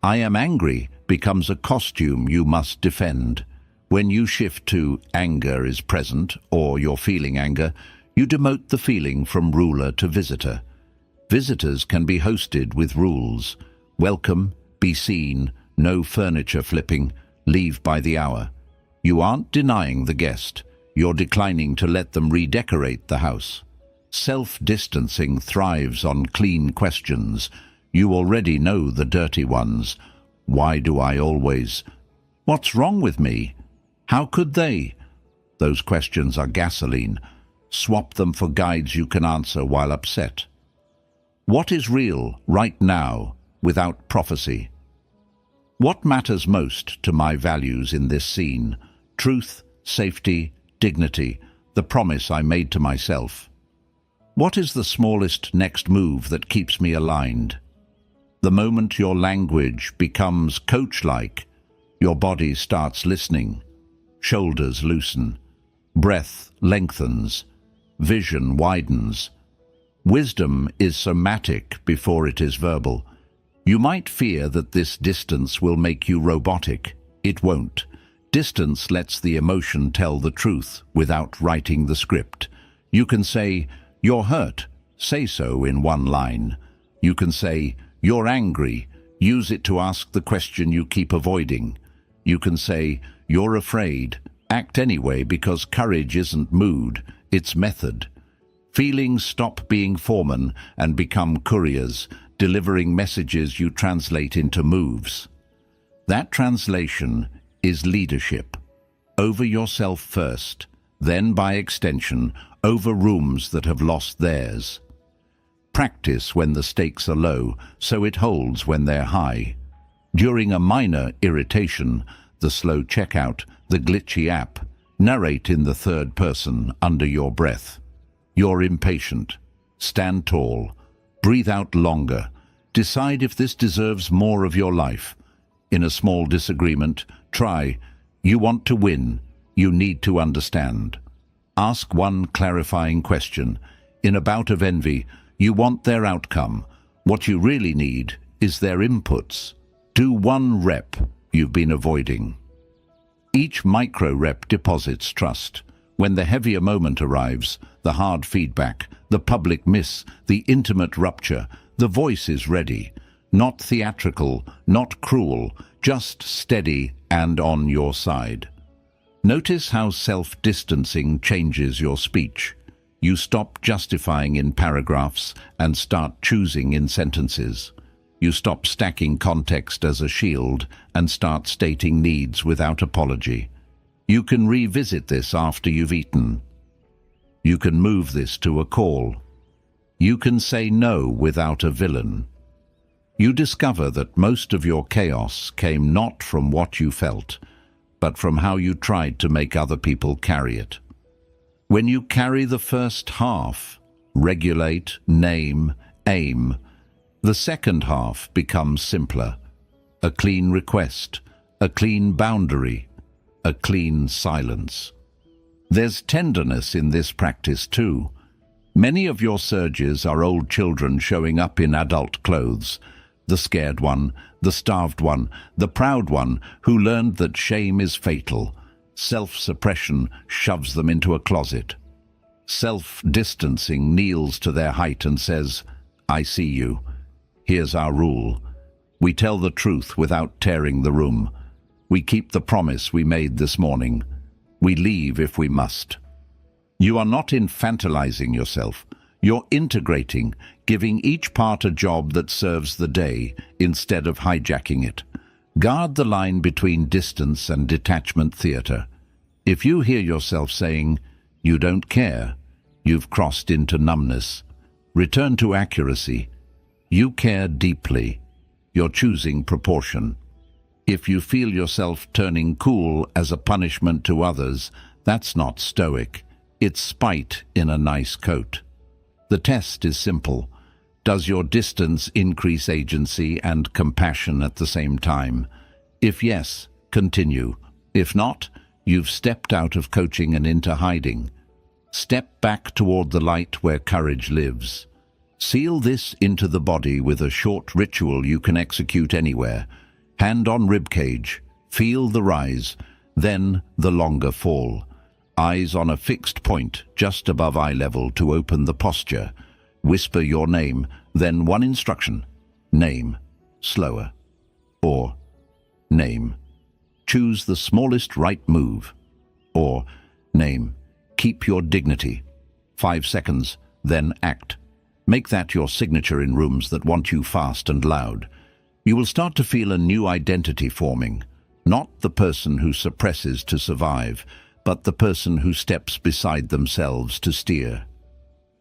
I am angry becomes a costume you must defend. When you shift to anger is present, or you're feeling anger, you demote the feeling from ruler to visitor. Visitors can be hosted with rules. Welcome, be seen, no furniture flipping, leave by the hour. You aren't denying the guest, you're declining to let them redecorate the house. Self-distancing thrives on clean questions. You already know the dirty ones. Why do I always? What's wrong with me? How could they? Those questions are gasoline. Swap them for guides you can answer while upset. What is real right now without prophecy? What matters most to my values in this scene? Truth, safety, dignity, the promise I made to myself. What is the smallest next move that keeps me aligned? The moment your language becomes coach-like, your body starts listening. Shoulders loosen. Breath lengthens. Vision widens. Wisdom is somatic before it is verbal. You might fear that this distance will make you robotic. It won't. Distance lets the emotion tell the truth without writing the script. You can say, "You're hurt." Say so in one line. You can say, "You're angry." Use it to ask the question you keep avoiding. You can say, "You're afraid." Act anyway because courage isn't mood, it's method. Feelings stop being foremen and become couriers, delivering messages you translate into moves. That translation is leadership. Over yourself first, then by extension, over rooms that have lost theirs. practice when the stakes are low, so it holds when they're high. During a minor irritation, the slow checkout, the glitchy app, narrate in the third person under your breath. You're impatient. Stand tall. Breathe out longer. Decide if this deserves more of your life. In a small disagreement, try, you want to win, you need to understand. Ask one clarifying question. In a bout of envy, you want their outcome. What you really need is their inputs. Do one rep you've been avoiding. Each micro rep deposits trust. When the heavier moment arrives, the hard feedback, the public miss, the intimate rupture, the voice is ready. Not theatrical, not cruel, just steady and on your side. Notice how self-distancing changes your speech. You stop justifying in paragraphs and start choosing in sentences. You stop stacking context as a shield and start stating needs without apology. You can revisit this after you've eaten. You can move this to a call. You can say no without a villain. You discover that most of your chaos came not from what you felt, but from how you tried to make other people carry it. When you carry the first half, regulate, name, aim, the second half becomes simpler. A clean request, a clean boundary, a clean silence. There's tenderness in this practice too. Many of your surges are old children showing up in adult clothes. The scared one, the starved one, the proud one who learned that shame is fatal. Self-suppression shoves them into a closet. Self-distancing kneels to their height and says, I see you. Here's our rule. We tell the truth without tearing the room. We keep the promise we made this morning. We leave if we must. You are not infantilizing yourself. You're integrating, giving each part a job that serves the day instead of hijacking it. Guard the line between distance and detachment theater. If you hear yourself saying, you don't care, you've crossed into numbness. Return to accuracy. You care deeply. You're choosing proportion. If you feel yourself turning cool as a punishment to others, that's not stoic. It's spite in a nice coat. The test is simple. Does your distance increase agency and compassion at the same time? If yes, continue. If not, you've stepped out of coaching and into hiding. Step back toward the light where courage lives. Seal this into the body with a short ritual you can execute anywhere. Hand on ribcage, feel the rise, then the longer fall. Eyes on a fixed point just above eye level to open the posture. Whisper your name, then one instruction. Name, slower. Or, name, choose the smallest right move. Or, name, keep your dignity. 5 seconds, then act. Make that your signature in rooms that want you fast and loud. You will start to feel a new identity forming. Not the person who suppresses to survive, but the person who steps beside themselves to steer.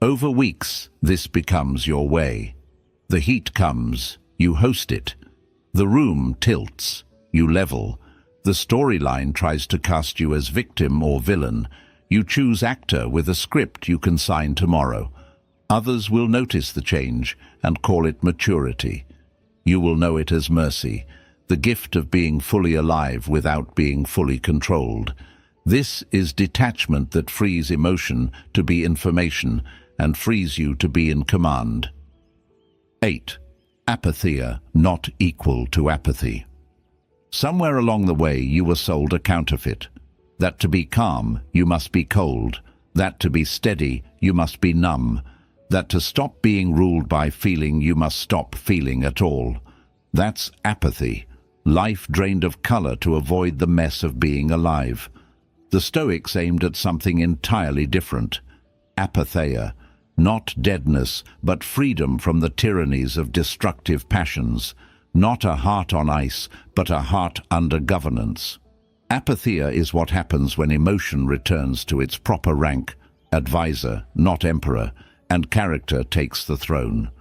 Over weeks, this becomes your way. The heat comes, you host it. The room tilts, you level. The storyline tries to cast you as victim or villain. You choose actor with a script you can sign tomorrow. Others will notice the change and call it maturity. You will know it as mercy, the gift of being fully alive without being fully controlled. This is detachment that frees emotion to be information and frees you to be in command. 8. Apatheia not equal to apathy. Somewhere along the way you were sold a counterfeit. That to be calm, you must be cold. That to be steady, you must be numb. That to stop being ruled by feeling, you must stop feeling at all. That's apathy, life drained of color to avoid the mess of being alive. The Stoics aimed at something entirely different. Apatheia, not deadness, but freedom from the tyrannies of destructive passions. Not a heart on ice, but a heart under governance. Apatheia is what happens when emotion returns to its proper rank, advisor, not emperor, and character takes the throne.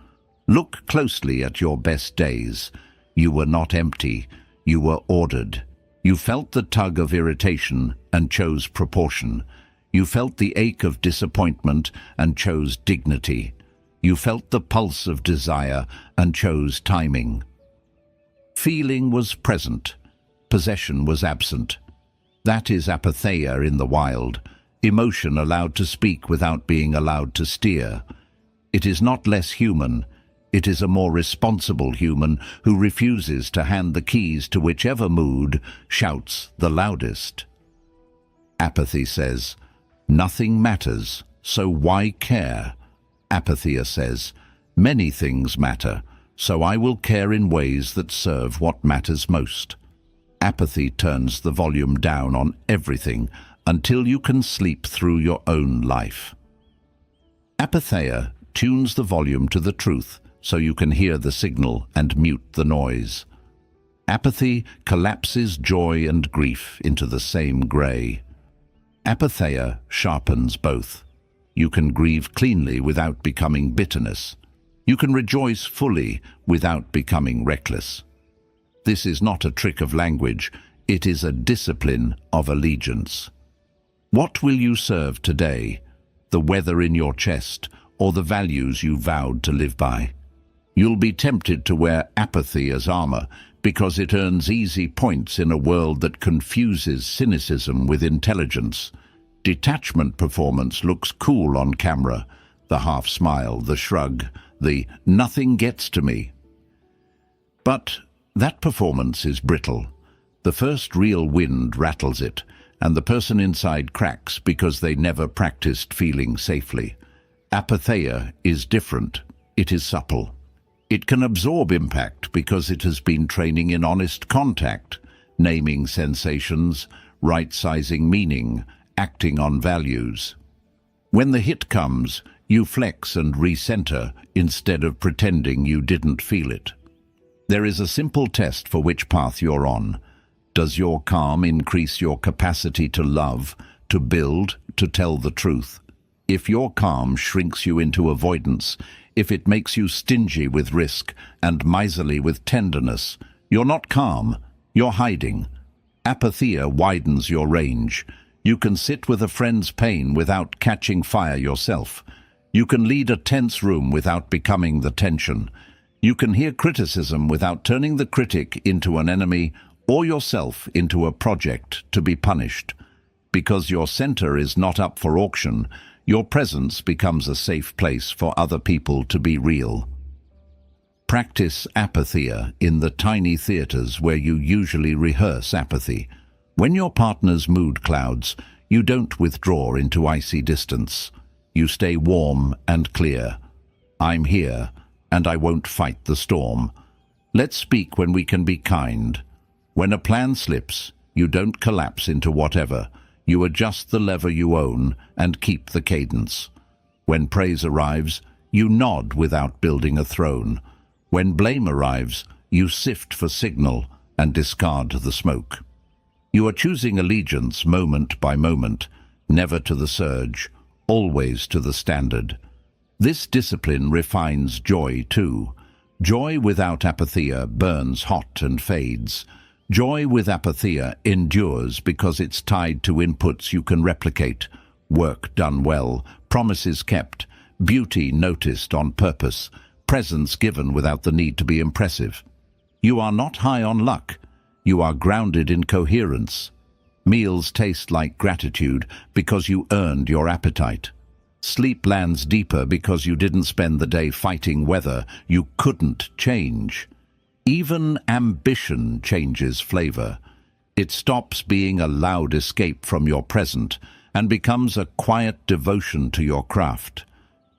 Look closely at your best days. You were not empty, you were ordered. You felt the tug of irritation and chose proportion. You felt the ache of disappointment and chose dignity. You felt the pulse of desire and chose timing. Feeling was present. Possession was absent. That is apatheia in the wild, emotion allowed to speak without being allowed to steer. It is not less human. It is a more responsible human who refuses to hand the keys to whichever mood shouts the loudest. Apathy says, "Nothing matters, so why care?" Apatheia says, "Many things matter, so I will care in ways that serve what matters most." Apathy turns the volume down on everything until you can sleep through your own life. Apatheia tunes the volume to the truth so you can hear the signal and mute the noise. Apathy collapses joy and grief into the same grey. Apatheia sharpens both. You can grieve cleanly without becoming bitterness. You can rejoice fully without becoming reckless. This is not a trick of language, it is a discipline of allegiance. What will you serve today? The weather in your chest or the values you vowed to live by? You'll be tempted to wear apathy as armor because it earns easy points in a world that confuses cynicism with intelligence. Detachment performance looks cool on camera, the half smile, the shrug, the "nothing gets to me." But that performance is brittle. The first real wind rattles it, and the person inside cracks because they never practiced feeling safely. Apatheia is different. It is supple. It can absorb impact because it has been training in honest contact, naming sensations, right-sizing meaning, acting on values. When the hit comes, you flex and recenter instead of pretending you didn't feel it. There is a simple test for which path you're on. Does your calm increase your capacity to love, to build, to tell the truth? If your calm shrinks you into avoidance, if it makes you stingy with risk and miserly with tenderness, you're not calm, you're hiding. Apatheia widens your range. You can sit with a friend's pain without catching fire yourself. You can lead a tense room without becoming the tension. You can hear criticism without turning the critic into an enemy or yourself into a project to be punished. Because your center is not up for auction, your presence becomes a safe place for other people to be real. Practice apatheia in the tiny theaters where you usually rehearse apathy. When your partner's mood clouds, you don't withdraw into icy distance. You stay warm and clear. I'm here, and I won't fight the storm. Let's speak when we can be kind. When a plan slips, you don't collapse into whatever. You adjust the lever you own and keep the cadence. When praise arrives, you nod without building a throne. When blame arrives, you sift for signal and discard the smoke. You are choosing allegiance moment by moment, never to the surge, always to the standard. This discipline refines joy too. Joy without apatheia burns hot and fades. Joy with apatheia endures because it's tied to inputs you can replicate. Work done well, promises kept, beauty noticed on purpose, presence given without the need to be impressive. You are not high on luck. You are grounded in coherence. Meals taste like gratitude because you earned your appetite. Sleep lands deeper because you didn't spend the day fighting weather you couldn't change. Even ambition changes flavor. It stops being a loud escape from your present and becomes a quiet devotion to your craft.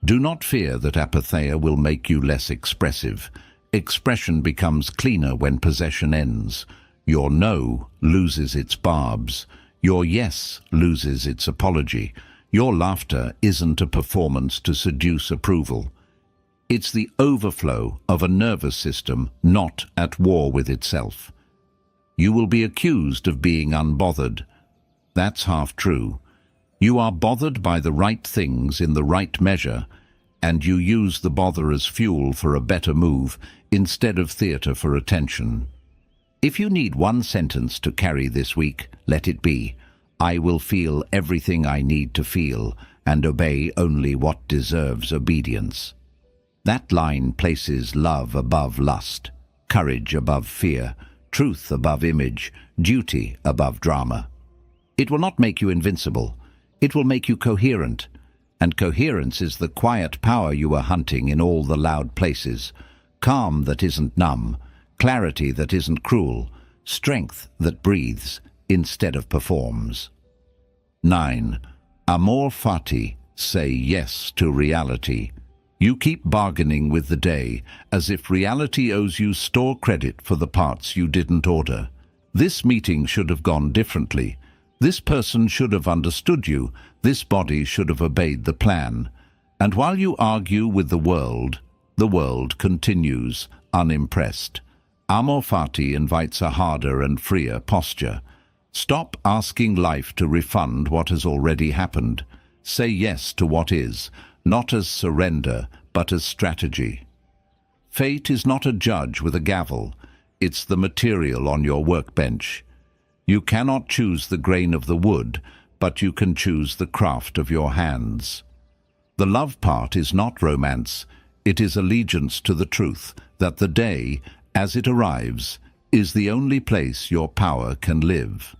Do not fear that apatheia will make you less expressive. Expression becomes cleaner when possession ends. Your no loses its barbs. Your yes loses its apology. Your laughter isn't a performance to seduce approval. It's the overflow of a nervous system not at war with itself. You will be accused of being unbothered. That's half true. You are bothered by the right things in the right measure. and you use the bother as fuel for a better move instead of theatre for attention. If you need one sentence to carry this week, let it be, I will feel everything I need to feel and obey only what deserves obedience. That line places love above lust, courage above fear, truth above image, duty above drama. It will not make you invincible. It will make you coherent. And coherence is the quiet power you are hunting in all the loud places. Calm that isn't numb, clarity that isn't cruel, strength that breathes instead of performs. 9. Amor fati, say yes to reality. You keep bargaining with the day as if reality owes you store credit for the parts you didn't order. This meeting should have gone differently. This person should have understood you. This body should have obeyed the plan. And while you argue with the world continues, unimpressed. Amor fati invites a harder and freer posture. Stop asking life to refund what has already happened. Say yes to what is, not as surrender, but as strategy. Fate is not a judge with a gavel. It's the material on your workbench. You cannot choose the grain of the wood, but you can choose the craft of your hands. The love part is not romance. It is allegiance to the truth that the day, as it arrives, is the only place your power can live.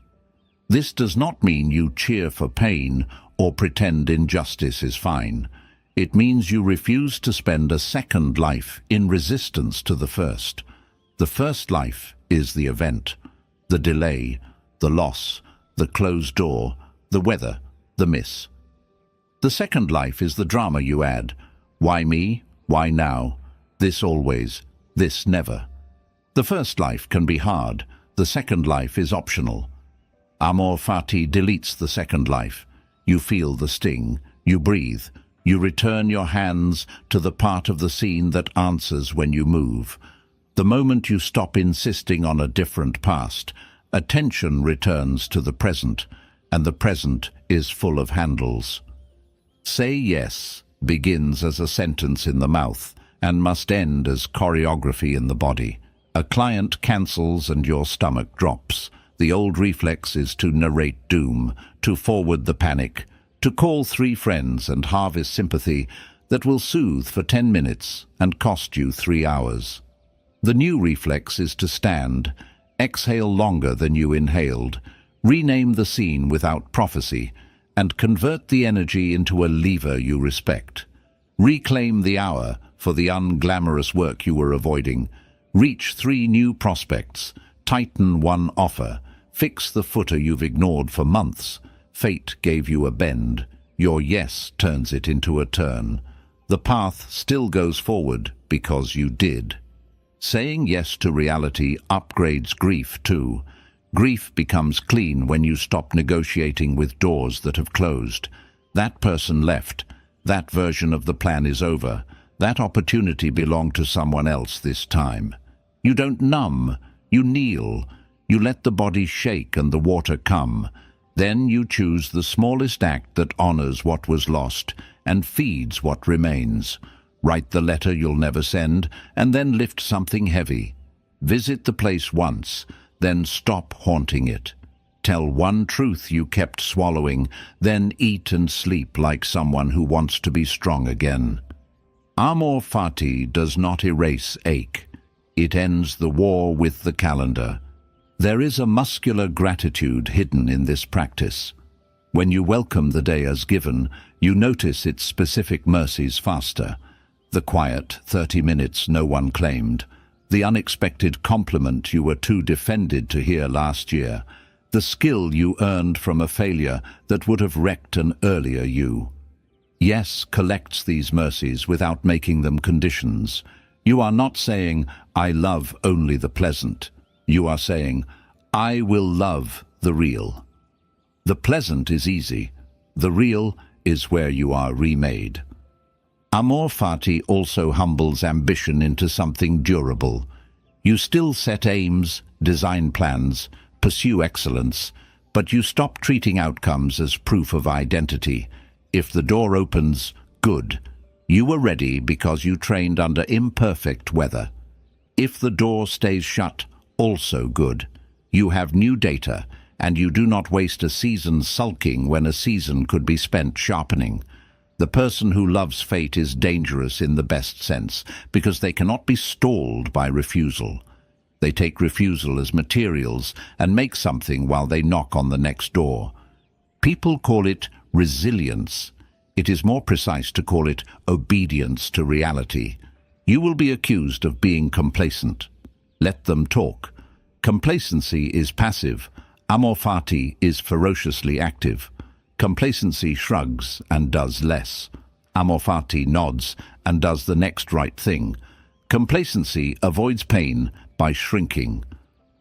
This does not mean you cheer for pain or pretend injustice is fine. It means you refuse to spend a second life in resistance to the first. The first life is the event, the delay, the loss, the closed door, the weather, the miss. The second life is the drama you add. Why me? Why now? This always, this never. The first life can be hard. The second life is optional. Amor fati deletes the second life. You feel the sting. You breathe. You return your hands to the part of the scene that answers when you move. The moment you stop insisting on a different past, attention returns to the present, and the present is full of handles. Say yes begins as a sentence in the mouth and must end as choreography in the body. A client cancels and your stomach drops. The old reflex is to narrate doom, to forward the panic, to call 3 friends and harvest sympathy that will soothe for 10 minutes and cost you 3 hours. The new reflex is to stand, exhale longer than you inhaled, rename the scene without prophecy, and convert the energy into a lever you respect. Reclaim the hour for the unglamorous work you were avoiding. Reach 3 new prospects. Tighten 1 offer. Fix the footer you've ignored for months. Fate gave you a bend. Your yes turns it into a turn. The path still goes forward because you did. Saying yes to reality upgrades grief too. Grief becomes clean when you stop negotiating with doors that have closed. That person left. That version of the plan is over. That opportunity belonged to someone else this time. You don't numb. You kneel. You let the body shake and the water come. Then you choose the smallest act that honors what was lost and feeds what remains. Write the letter you'll never send, and then lift something heavy. Visit the place once, then stop haunting it. Tell one truth you kept swallowing, then eat and sleep like someone who wants to be strong again. Amor fati does not erase ache. It ends the war with the calendar. There is a muscular gratitude hidden in this practice. When you welcome the day as given, you notice its specific mercies faster. The quiet 30 minutes no one claimed. The unexpected compliment you were too defended to hear last year. The skill you earned from a failure that would have wrecked an earlier you. Yes collects these mercies without making them conditions. You are not saying, I love only the pleasant. You are saying, I will love the real. The pleasant is easy. The real is where you are remade. Amor fati also humbles ambition into something durable. You still set aims, design plans, pursue excellence, but you stop treating outcomes as proof of identity. If the door opens, good. You were ready because you trained under imperfect weather. If the door stays shut, also good. You have new data, and you do not waste a season sulking when a season could be spent sharpening. The person who loves fate is dangerous in the best sense, because they cannot be stalled by refusal. They take refusal as materials and make something while they knock on the next door. People call it resilience. It is more precise to call it obedience to reality. You will be accused of being complacent. Let them talk. Complacency is passive. Amor fati is ferociously active. Complacency shrugs and does less. Amor fati nods and does the next right thing. Complacency avoids pain by shrinking.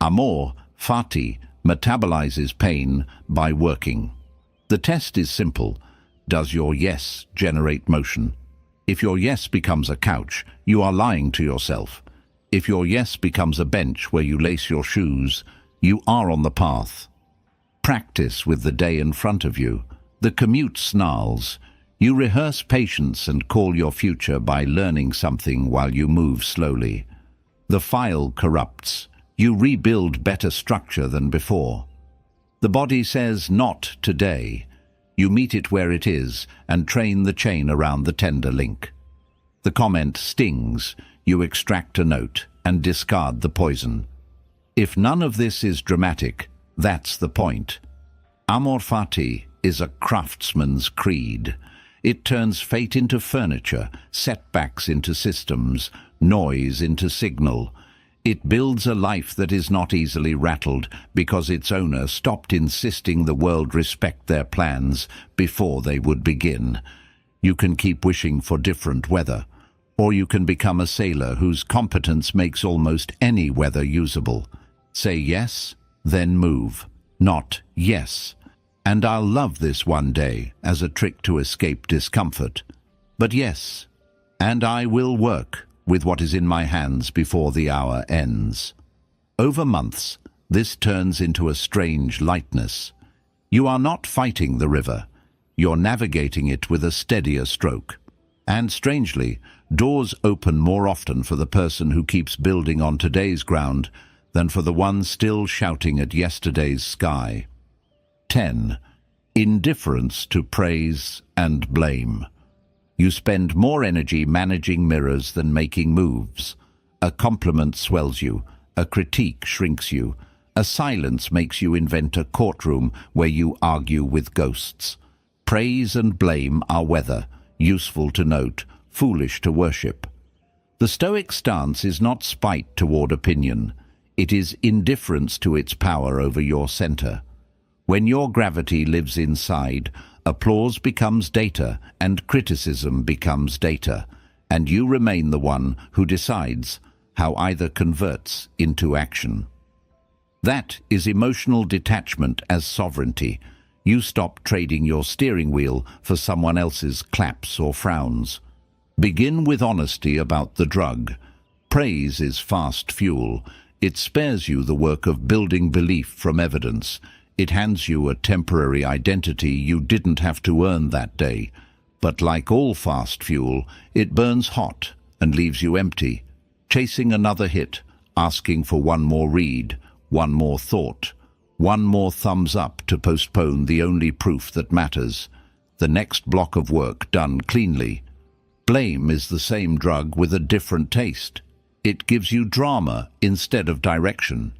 Amor fati metabolizes pain by working. The test is simple. Does your yes generate motion? If your yes becomes a couch, you are lying to yourself. If your yes becomes a bench where you lace your shoes, you are on the path. Practice with the day in front of you. The commute snarls. You rehearse patience and call your future by learning something while you move slowly. The file corrupts. You rebuild better structure than before. The body says, not today. You meet it where it is and train the chain around the tender link. The comment stings. You extract a note and discard the poison. If none of this is dramatic, that's the point. Amor fati is a craftsman's creed. It turns fate into furniture, setbacks into systems, noise into signal. It builds a life that is not easily rattled because its owner stopped insisting the world respect their plans before they would begin. You can keep wishing for different weather, or you can become a sailor whose competence makes almost any weather usable. Say yes, then move. Not yes. And I'll love this one day as a trick to escape discomfort. But yes, and I will work with what is in my hands before the hour ends. Over months, this turns into a strange lightness. You are not fighting the river. You're navigating it with a steadier stroke. And strangely, doors open more often for the person who keeps building on today's ground than for the one still shouting at yesterday's sky. 10. Indifference to praise and blame. You spend more energy managing mirrors than making moves. A compliment swells you, a critique shrinks you, a silence makes you invent a courtroom where you argue with ghosts. Praise and blame are weather, useful to note, foolish to worship. The Stoic stance is not spite toward opinion. It is indifference to its power over your center. When your gravity lives inside, applause becomes data and criticism becomes data, and you remain the one who decides how either converts into action. That is emotional detachment as sovereignty. You stop trading your steering wheel for someone else's claps or frowns. Begin with honesty about the drug. Praise is fast fuel. It spares you the work of building belief from evidence. It hands you a temporary identity you didn't have to earn that day. But like all fast fuel, it burns hot and leaves you empty, chasing another hit, asking for one more read, one more thought, one more thumbs up to postpone the only proof that matters, the next block of work done cleanly. Blame is the same drug with a different taste. It gives you drama instead of direction.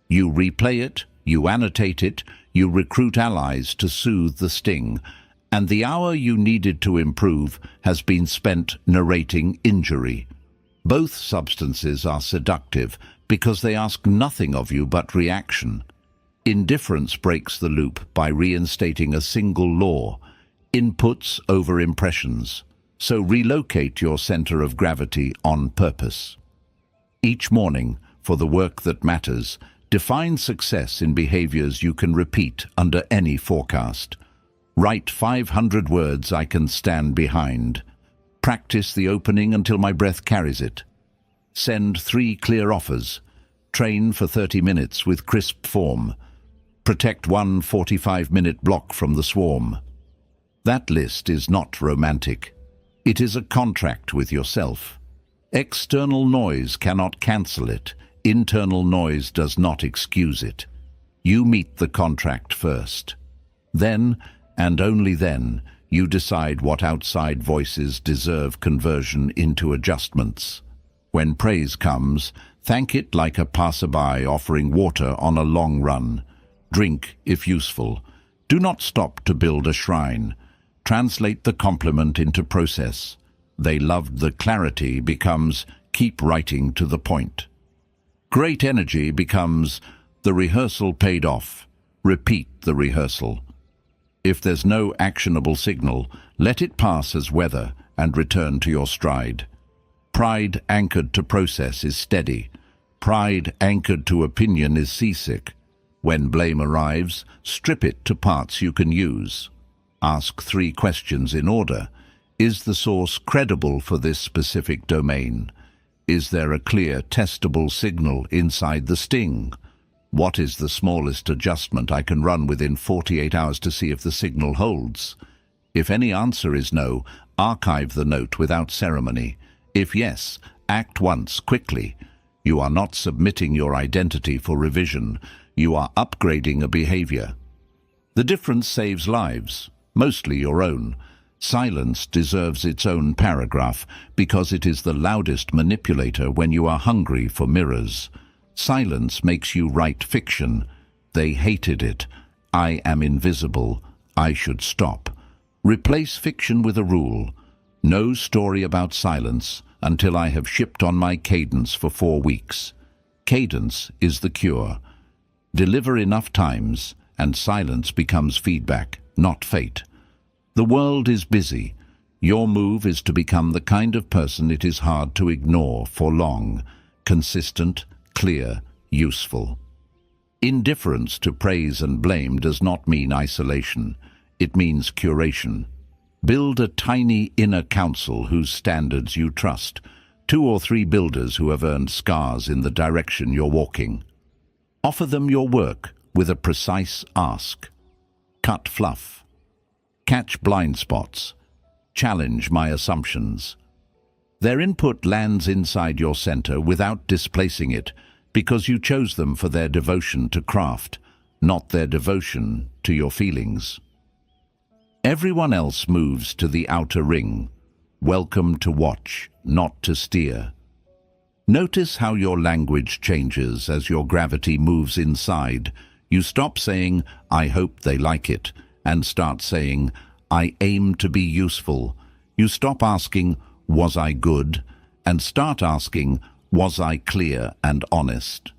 You replay it, you annotate it, you recruit allies to soothe the sting, and the hour you needed to improve has been spent narrating injury. Both substances are seductive because they ask nothing of you but reaction. Indifference breaks the loop by reinstating a single law: inputs over impressions. So relocate your center of gravity on purpose. Each morning, for the work that matters, define success in behaviors you can repeat under any forecast. Write 500 words I can stand behind. Practice the opening until my breath carries it. Send 3 clear offers. Train for 30 minutes with crisp form. Protect 1 45-minute block from the swarm. That list is not romantic. It is a contract with yourself. External noise cannot cancel it. Internal noise does not excuse it. You meet the contract first. Then, and only then, you decide what outside voices deserve conversion into adjustments. When praise comes, thank it like a passerby offering water on a long run. Drink, if useful. Do not stop to build a shrine. Translate the compliment into process. They loved the clarity becomes keep writing to the point. Great energy becomes the rehearsal paid off. Repeat the rehearsal. If there's no actionable signal, let it pass as weather and return to your stride. Pride anchored to process is steady. Pride anchored to opinion is seasick. When blame arrives, strip it to parts you can use. Ask 3 questions in order. Is the source credible for this specific domain? Is there a clear, testable signal inside the sting? What is the smallest adjustment I can run within 48 hours to see if the signal holds? If any answer is no, archive the note without ceremony. If yes, act once, quickly. You are not submitting your identity for revision. You are upgrading a behavior. The difference saves lives, mostly your own. Silence deserves its own paragraph because it is the loudest manipulator when you are hungry for mirrors. Silence makes you write fiction. They hated it. I am invisible. I should stop. Replace fiction with a rule. No story about silence until I have shipped on my cadence for 4 weeks. Cadence is the cure. Deliver enough times, and silence becomes feedback, not fate. The world is busy. Your move is to become the kind of person it is hard to ignore for long. Consistent, clear, useful. Indifference to praise and blame does not mean isolation. It means curation. Build a tiny inner council whose standards you trust. 2 or 3 builders who have earned scars in the direction you're walking. Offer them your work with a precise ask. Cut fluff. Catch blind spots. Challenge my assumptions. Their input lands inside your center without displacing it because you chose them for their devotion to craft, not their devotion to your feelings. Everyone else moves to the outer ring. Welcome to watch, not to steer. Notice how your language changes as your gravity moves inside. You stop saying, I hope they like it, and start saying, I aim to be useful. You stop asking, was I good? And start asking, was I clear and honest?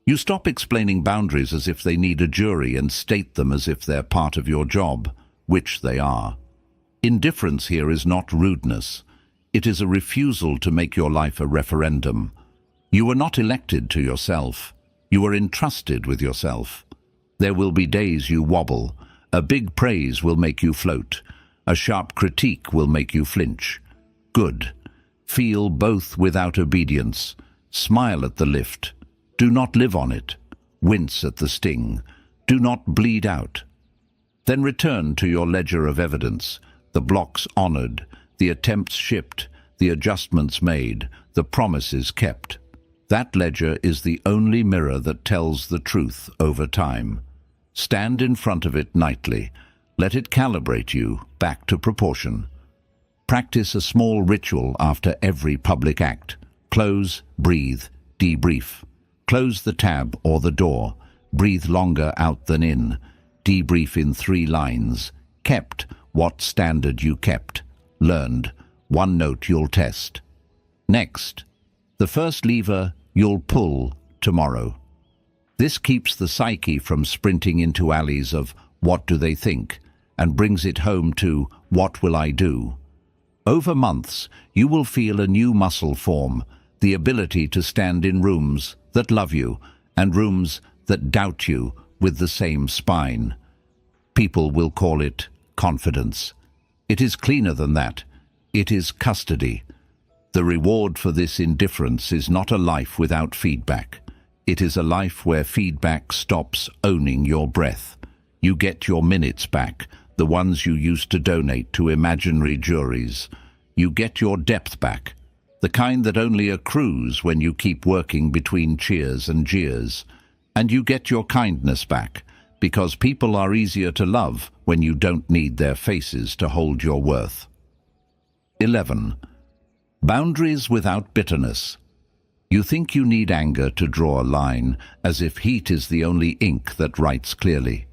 You stop explaining boundaries as if they need a jury and state them as if they're part of your job, which they are. Indifference here is not rudeness. It is a refusal to make your life a referendum. You were not elected to yourself. You were entrusted with yourself. There will be days you wobble. A big praise will make you float. A sharp critique will make you flinch. Good. Feel both without obedience. Smile at the lift. Do not live on it. Wince at the sting. Do not bleed out. Then return to your ledger of evidence, the blocks honored, the attempts shipped, the adjustments made, the promises kept. That ledger is the only mirror that tells the truth over time. Stand in front of it nightly. Let it calibrate you back to proportion. Practice a small ritual after every public act. Close, breathe, debrief. Close the tab or the door. Breathe longer out than in. Debrief in 3 lines. Kept, what standard you kept. Learned, 1 note you'll test. Next, the first lever you'll pull tomorrow. This keeps the psyche from sprinting into alleys of what do they think and brings it home to what will I do. Over months, you will feel a new muscle form, the ability to stand in rooms that love you and rooms that doubt you with the same spine. People will call it confidence. It is cleaner than that. It is custody. The reward for this indifference is not a life without feedback. It is a life where feedback stops owning your breath. You get your minutes back, the ones you used to donate to imaginary juries. You get your depth back, the kind that only accrues when you keep working between cheers and jeers. And you get your kindness back, because people are easier to love when you don't need their faces to hold your worth. 11. Boundaries without bitterness. You think you need anger to draw a line, as if heat is the only ink that writes clearly.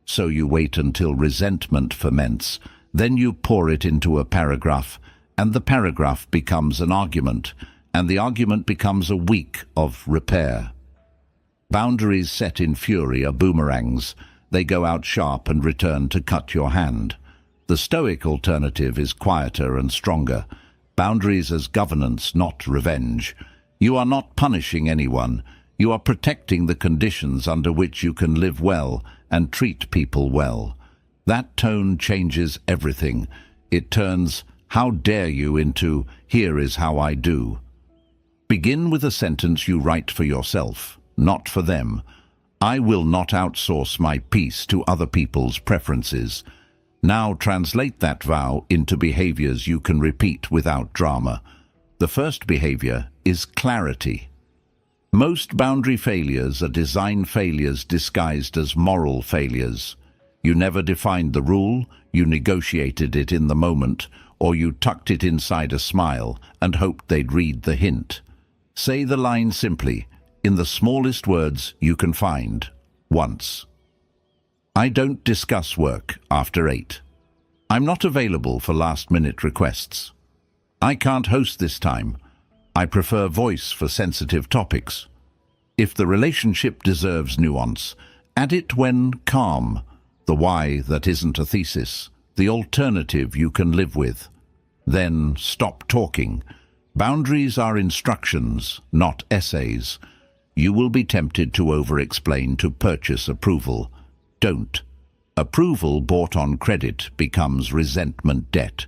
So you wait until resentment ferments, then you pour it into a paragraph, and the paragraph becomes an argument, and the argument becomes a week of repair. Boundaries set in fury are boomerangs. They go out sharp and return to cut your hand. The Stoic alternative is quieter and stronger. Boundaries as governance, not revenge. You are not punishing anyone. You are protecting the conditions under which you can live well and treat people well. That tone changes everything. It turns "how dare you" into "here is how I do." Begin with a sentence you write for yourself, not for them. I will not outsource my peace to other people's preferences. Now translate that vow into behaviors you can repeat without drama. The first behavior is clarity. Most boundary failures are design failures disguised as moral failures. You never defined the rule, you negotiated it in the moment, or you tucked it inside a smile and hoped they'd read the hint. Say the line simply, in the smallest words you can find, once. I don't discuss work after 8. I'm not available for last-minute requests. I can't host this time. I prefer voice for sensitive topics. If the relationship deserves nuance, add it when calm, the why that isn't a thesis, the alternative you can live with. Then stop talking. Boundaries are instructions, not essays. You will be tempted to over-explain to purchase approval. Don't. Approval bought on credit becomes resentment debt.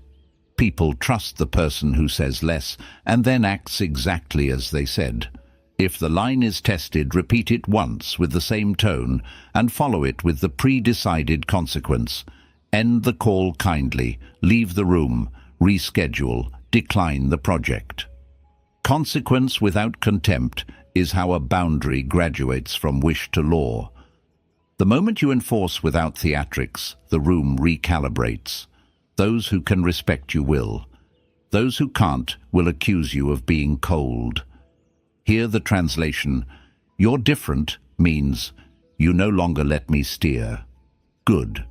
People trust the person who says less and then acts exactly as they said. If the line is tested, repeat it once with the same tone and follow it with the pre-decided consequence. End the call kindly, leave the room, reschedule, decline the project. Consequence without contempt is how a boundary graduates from wish to law. The moment you enforce without theatrics, the room recalibrates. Those who can respect you will. Those who can't will accuse you of being cold. Hear the translation. You're different means you no longer let me steer. Good.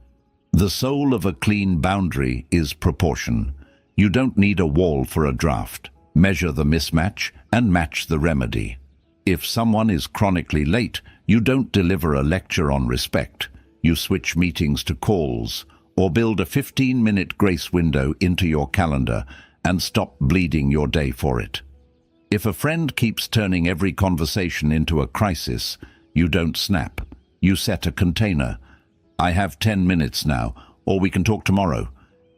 The soul of a clean boundary is proportion. You don't need a wall for a draft. Measure the mismatch and match the remedy. If someone is chronically late, you don't deliver a lecture on respect. You switch meetings to calls, or build a 15-minute grace window into your calendar and stop bleeding your day for it. If a friend keeps turning every conversation into a crisis, you don't snap. You set a container. I have 10 minutes now, or we can talk tomorrow.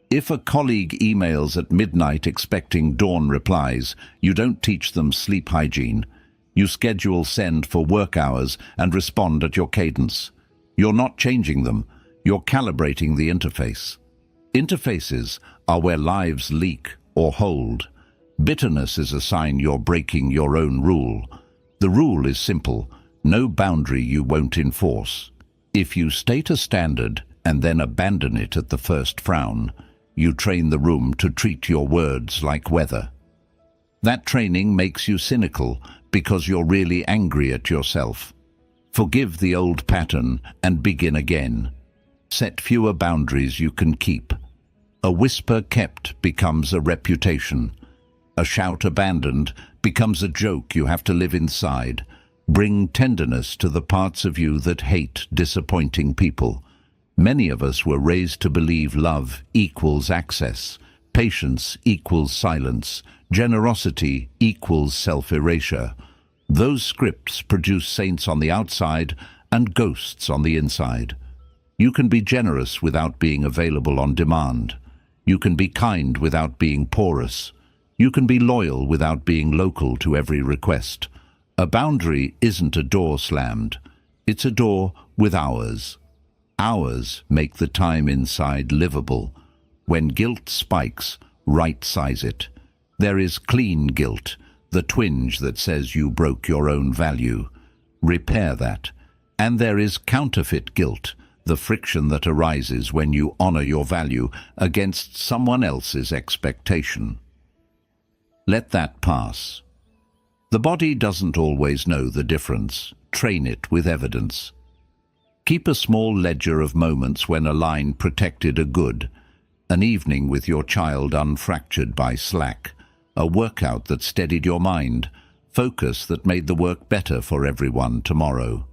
If a colleague emails at midnight expecting dawn replies, you don't teach them sleep hygiene. You schedule send for work hours and respond at your cadence. You're not changing them. You're calibrating the interface. Interfaces are where lives leak or hold. Bitterness is a sign you're breaking your own rule. The rule is simple. No boundary you won't enforce. If you state a standard and then abandon it at the first frown, you train the room to treat your words like weather. That training makes you cynical because you're really angry at yourself. Forgive the old pattern and begin again. Set fewer boundaries you can keep. A whisper kept becomes a reputation. A shout abandoned becomes a joke you have to live inside. Bring tenderness to the parts of you that hate disappointing people. Many of us were raised to believe love equals access, patience equals silence, generosity equals self-erasure. Those scripts produce saints on the outside and ghosts on the inside. You can be generous without being available on demand. You can be kind without being porous. You can be loyal without being local to every request. A boundary isn't a door slammed. It's a door with hours. Hours make the time inside livable. When guilt spikes, right-size it. There is clean guilt, the twinge that says you broke your own value. Repair that. And there is counterfeit guilt, the friction that arises when you honor your value against someone else's expectation. Let that pass. The body doesn't always know the difference. Train it with evidence. Keep a small ledger of moments when a line protected a good, an evening with your child unfractured by slack, a workout that steadied your mind, focus that made the work better for everyone tomorrow.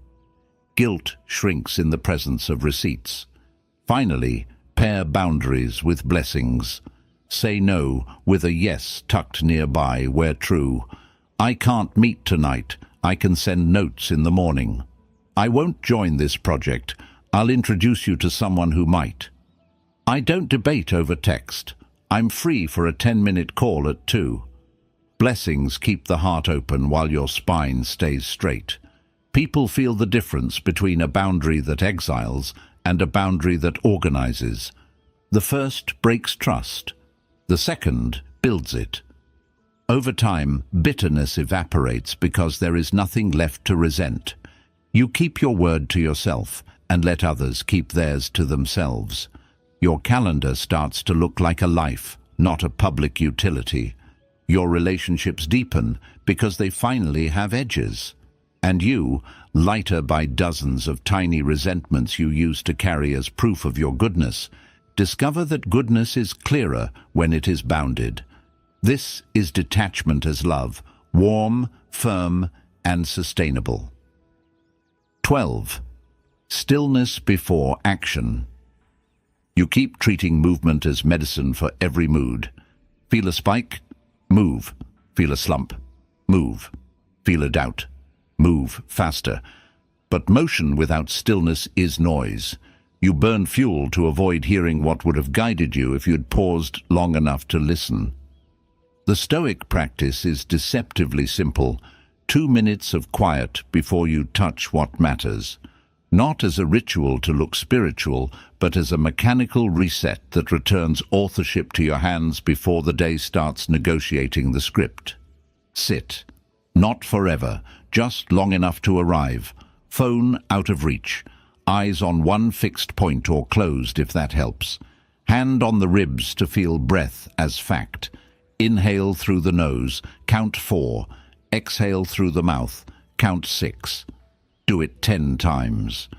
Guilt shrinks in the presence of receipts. Finally, pair boundaries with blessings. Say no with a yes tucked nearby where true. I can't meet tonight. I can send notes in the morning. I won't join this project. I'll introduce you to someone who might. I don't debate over text. I'm free for a 10-minute call at 2. Blessings keep the heart open while your spine stays straight. People feel the difference between a boundary that exiles and a boundary that organizes. The first breaks trust. The second builds it. Over time, bitterness evaporates because there is nothing left to resent. You keep your word to yourself and let others keep theirs to themselves. Your calendar starts to look like a life, not a public utility. Your relationships deepen because they finally have edges. And you, lighter by dozens of tiny resentments you used to carry as proof of your goodness, discover that goodness is clearer when it is bounded. This is detachment as love, warm, firm, and sustainable. 12. Stillness before action. You keep treating movement as medicine for every mood. Feel a spike? Move. Feel a slump? Move. Feel a doubt? Move faster. But motion without stillness is noise. You burn fuel to avoid hearing what would have guided you if you'd paused long enough to listen. The Stoic practice is deceptively simple. 2 minutes of quiet before you touch what matters. Not as a ritual to look spiritual, but as a mechanical reset that returns authorship to your hands before the day starts negotiating the script. Sit. Not forever, just long enough to arrive. Phone out of reach. Eyes on one fixed point or closed if that helps. Hand on the ribs to feel breath as fact. Inhale through the nose, count 4. Exhale through the mouth, count 6. Do it 10 times.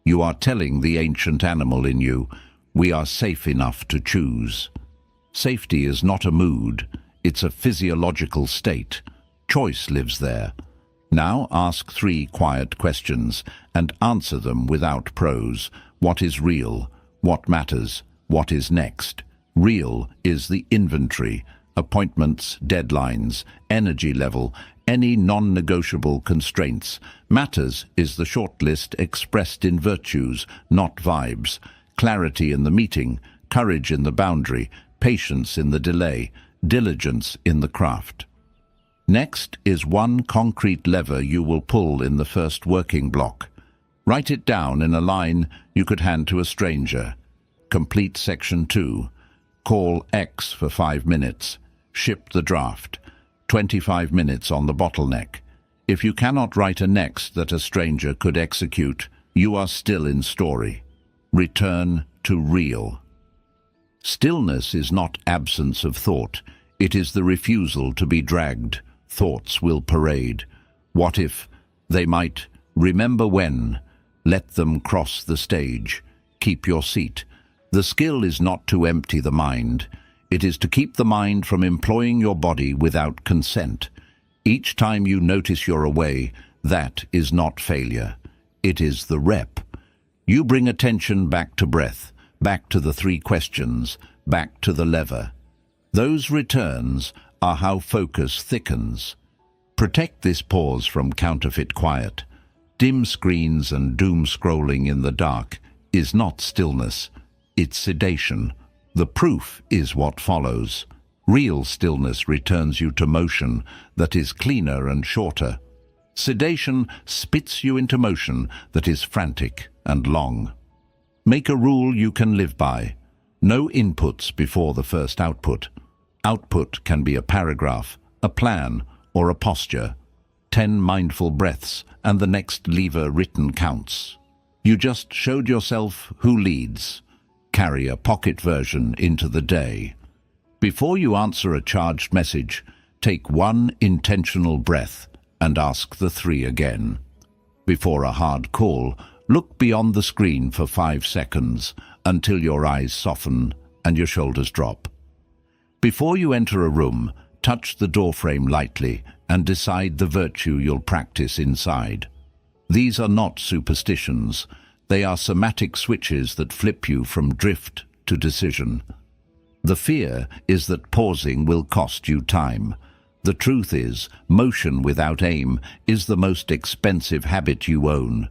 You are telling the ancient animal in you, we are safe enough to choose. Safety is not a mood, it's a physiological state. Choice lives there. Now ask 3 quiet questions and answer them without prose. What is real? What matters? What is next? Real is the inventory, appointments, deadlines, energy level, any non-negotiable constraints. Matters is the shortlist expressed in virtues, not vibes. Clarity in the meeting, courage in the boundary, patience in the delay, diligence in the craft. Next is one concrete lever you will pull in the first working block. Write it down in a line you could hand to a stranger. Complete section 2. Call X for 5 minutes. Ship the draft. 25 minutes on the bottleneck. If you cannot write a next that a stranger could execute, you are still in story. Return to real. Stillness is not absence of thought. It is the refusal to be dragged. Thoughts will parade. What if? They might. Remember when. Let them cross the stage. Keep your seat. The skill is not to empty the mind. It is to keep the mind from employing your body without consent. Each time you notice you're away, that is not failure. It is the rep. You bring attention back to breath, back to the 3 questions, back to the lever. Those returns are how focus thickens. Protect this pause from counterfeit quiet. Dim screens and doom scrolling in the dark is not stillness, it's sedation. The proof is what follows. Real stillness returns you to motion that is cleaner and shorter. Sedation spits you into motion that is frantic and long. Make a rule you can live by. No inputs before the first output. Output can be a paragraph, a plan, or a posture. 10 mindful breaths, and the next lever written counts. You just showed yourself who leads. Carry a pocket version into the day. Before you answer a charged message, take one intentional breath and ask the 3 again. Before a hard call, look beyond the screen for 5 seconds until your eyes soften and your shoulders drop. Before you enter a room, touch the doorframe lightly and decide the virtue you'll practice inside. These are not superstitions. They are somatic switches that flip you from drift to decision. The fear is that pausing will cost you time. The truth is, motion without aim is the most expensive habit you own.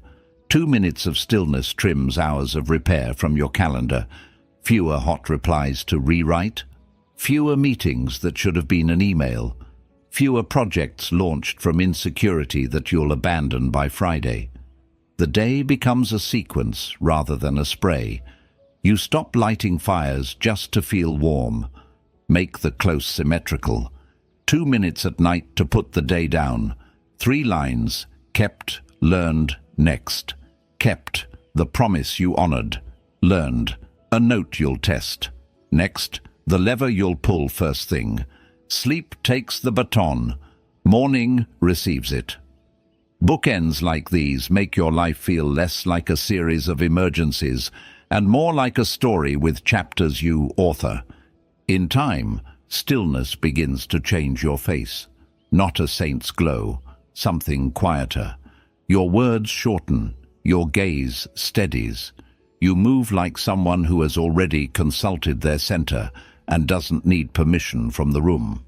2 minutes of stillness trims hours of repair from your calendar. Fewer hot replies to rewrite. Fewer meetings that should have been an email. Fewer projects launched from insecurity that you'll abandon by Friday. The day becomes a sequence rather than a spray. You stop lighting fires just to feel warm. Make the close symmetrical. 2 minutes at night to put the day down. 3 lines: kept, learned, next. Kept, the promise you honored. Learned, a note you'll test. Next, the lever you'll pull first thing. Sleep takes the baton. Morning receives it. Bookends like these make your life feel less like a series of emergencies and more like a story with chapters you author. In time, stillness begins to change your face. Not a saint's glow, something quieter. Your words shorten, your gaze steadies. You move like someone who has already consulted their center and doesn't need permission from the room.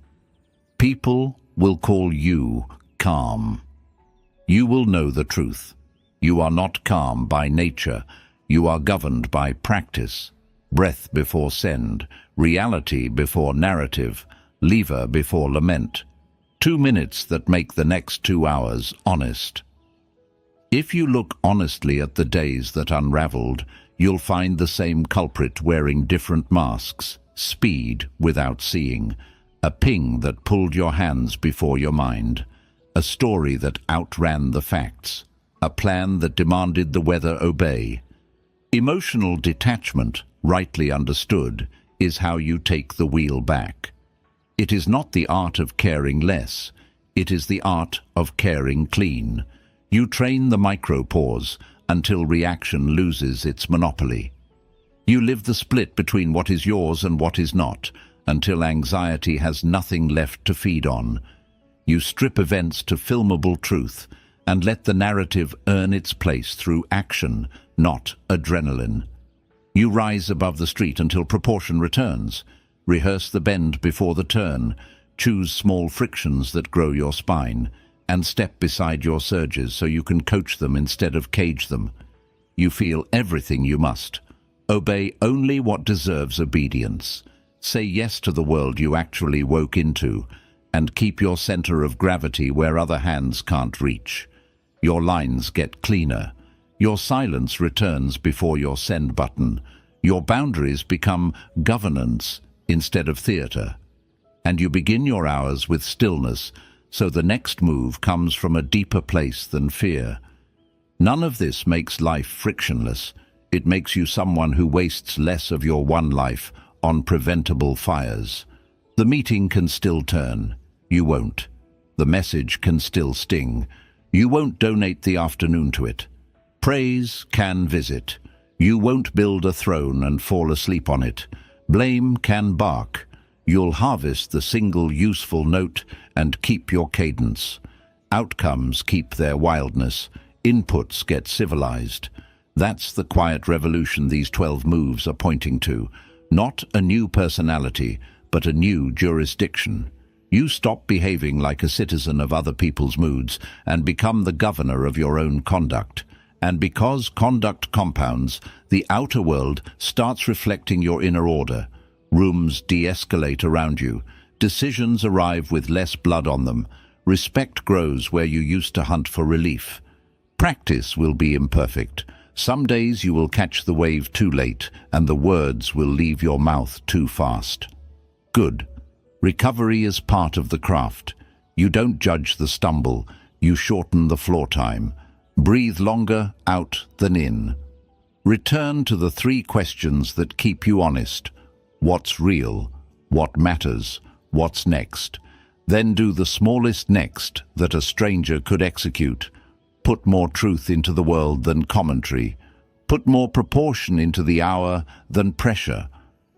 People will call you calm. You will know the truth. You are not calm by nature. You are governed by practice. Breath before send, reality before narrative, lever before lament. 2 minutes that make the next 2 hours honest. If you look honestly at the days that unraveled, you'll find the same culprit wearing different masks. Speed without seeing. A ping that pulled your hands before your mind. A story that outran the facts. A plan that demanded the weather obey. Emotional detachment, rightly understood, is how you take the wheel back. It is not the art of caring less. It is the art of caring clean. You train the micro-pause until reaction loses its monopoly. You live the split between what is yours and what is not, until anxiety has nothing left to feed on. You strip events to filmable truth and let the narrative earn its place through action, not adrenaline. You rise above the street until proportion returns. Rehearse the bend before the turn. Choose small frictions that grow your spine, and step beside your surges so you can coach them instead of cage them. You feel everything you must. Obey only what deserves obedience. Say yes to the world you actually woke into, and keep your center of gravity where other hands can't reach. Your lines get cleaner. Your silence returns before your send button. Your boundaries become governance instead of theater. And you begin your hours with stillness, so the next move comes from a deeper place than fear. None of this makes life frictionless. It makes you someone who wastes less of your one life on preventable fires. The meeting can still turn. You won't. The message can still sting. You won't donate the afternoon to it. Praise can visit. You won't build a throne and fall asleep on it. Blame can bark. You'll harvest the single useful note and keep your cadence. Outcomes keep their wildness. Inputs get civilized. That's the quiet revolution these 12 moves are pointing to. Not a new personality, but a new jurisdiction. You stop behaving like a citizen of other people's moods and become the governor of your own conduct. And because conduct compounds, the outer world starts reflecting your inner order. Rooms de-escalate around you. Decisions arrive with less blood on them. Respect grows where you used to hunt for relief. Practice will be imperfect. Some days you will catch the wave too late, and the words will leave your mouth too fast. Good. Recovery is part of the craft. You don't judge the stumble, you shorten the floor time. Breathe longer out than in. Return to the 3 questions that keep you honest. What's real? What matters? What's next? Then do the smallest next that a stranger could execute. Put more truth into the world than commentary. Put more proportion into the hour than pressure.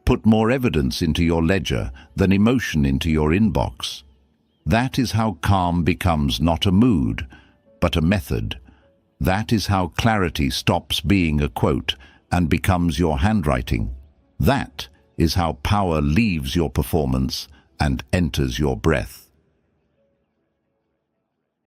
Put more evidence into your ledger than emotion into your inbox. That is how calm becomes not a mood, but a method. That is how clarity stops being a quote and becomes your handwriting. That is how power leaves your performance and enters your breath.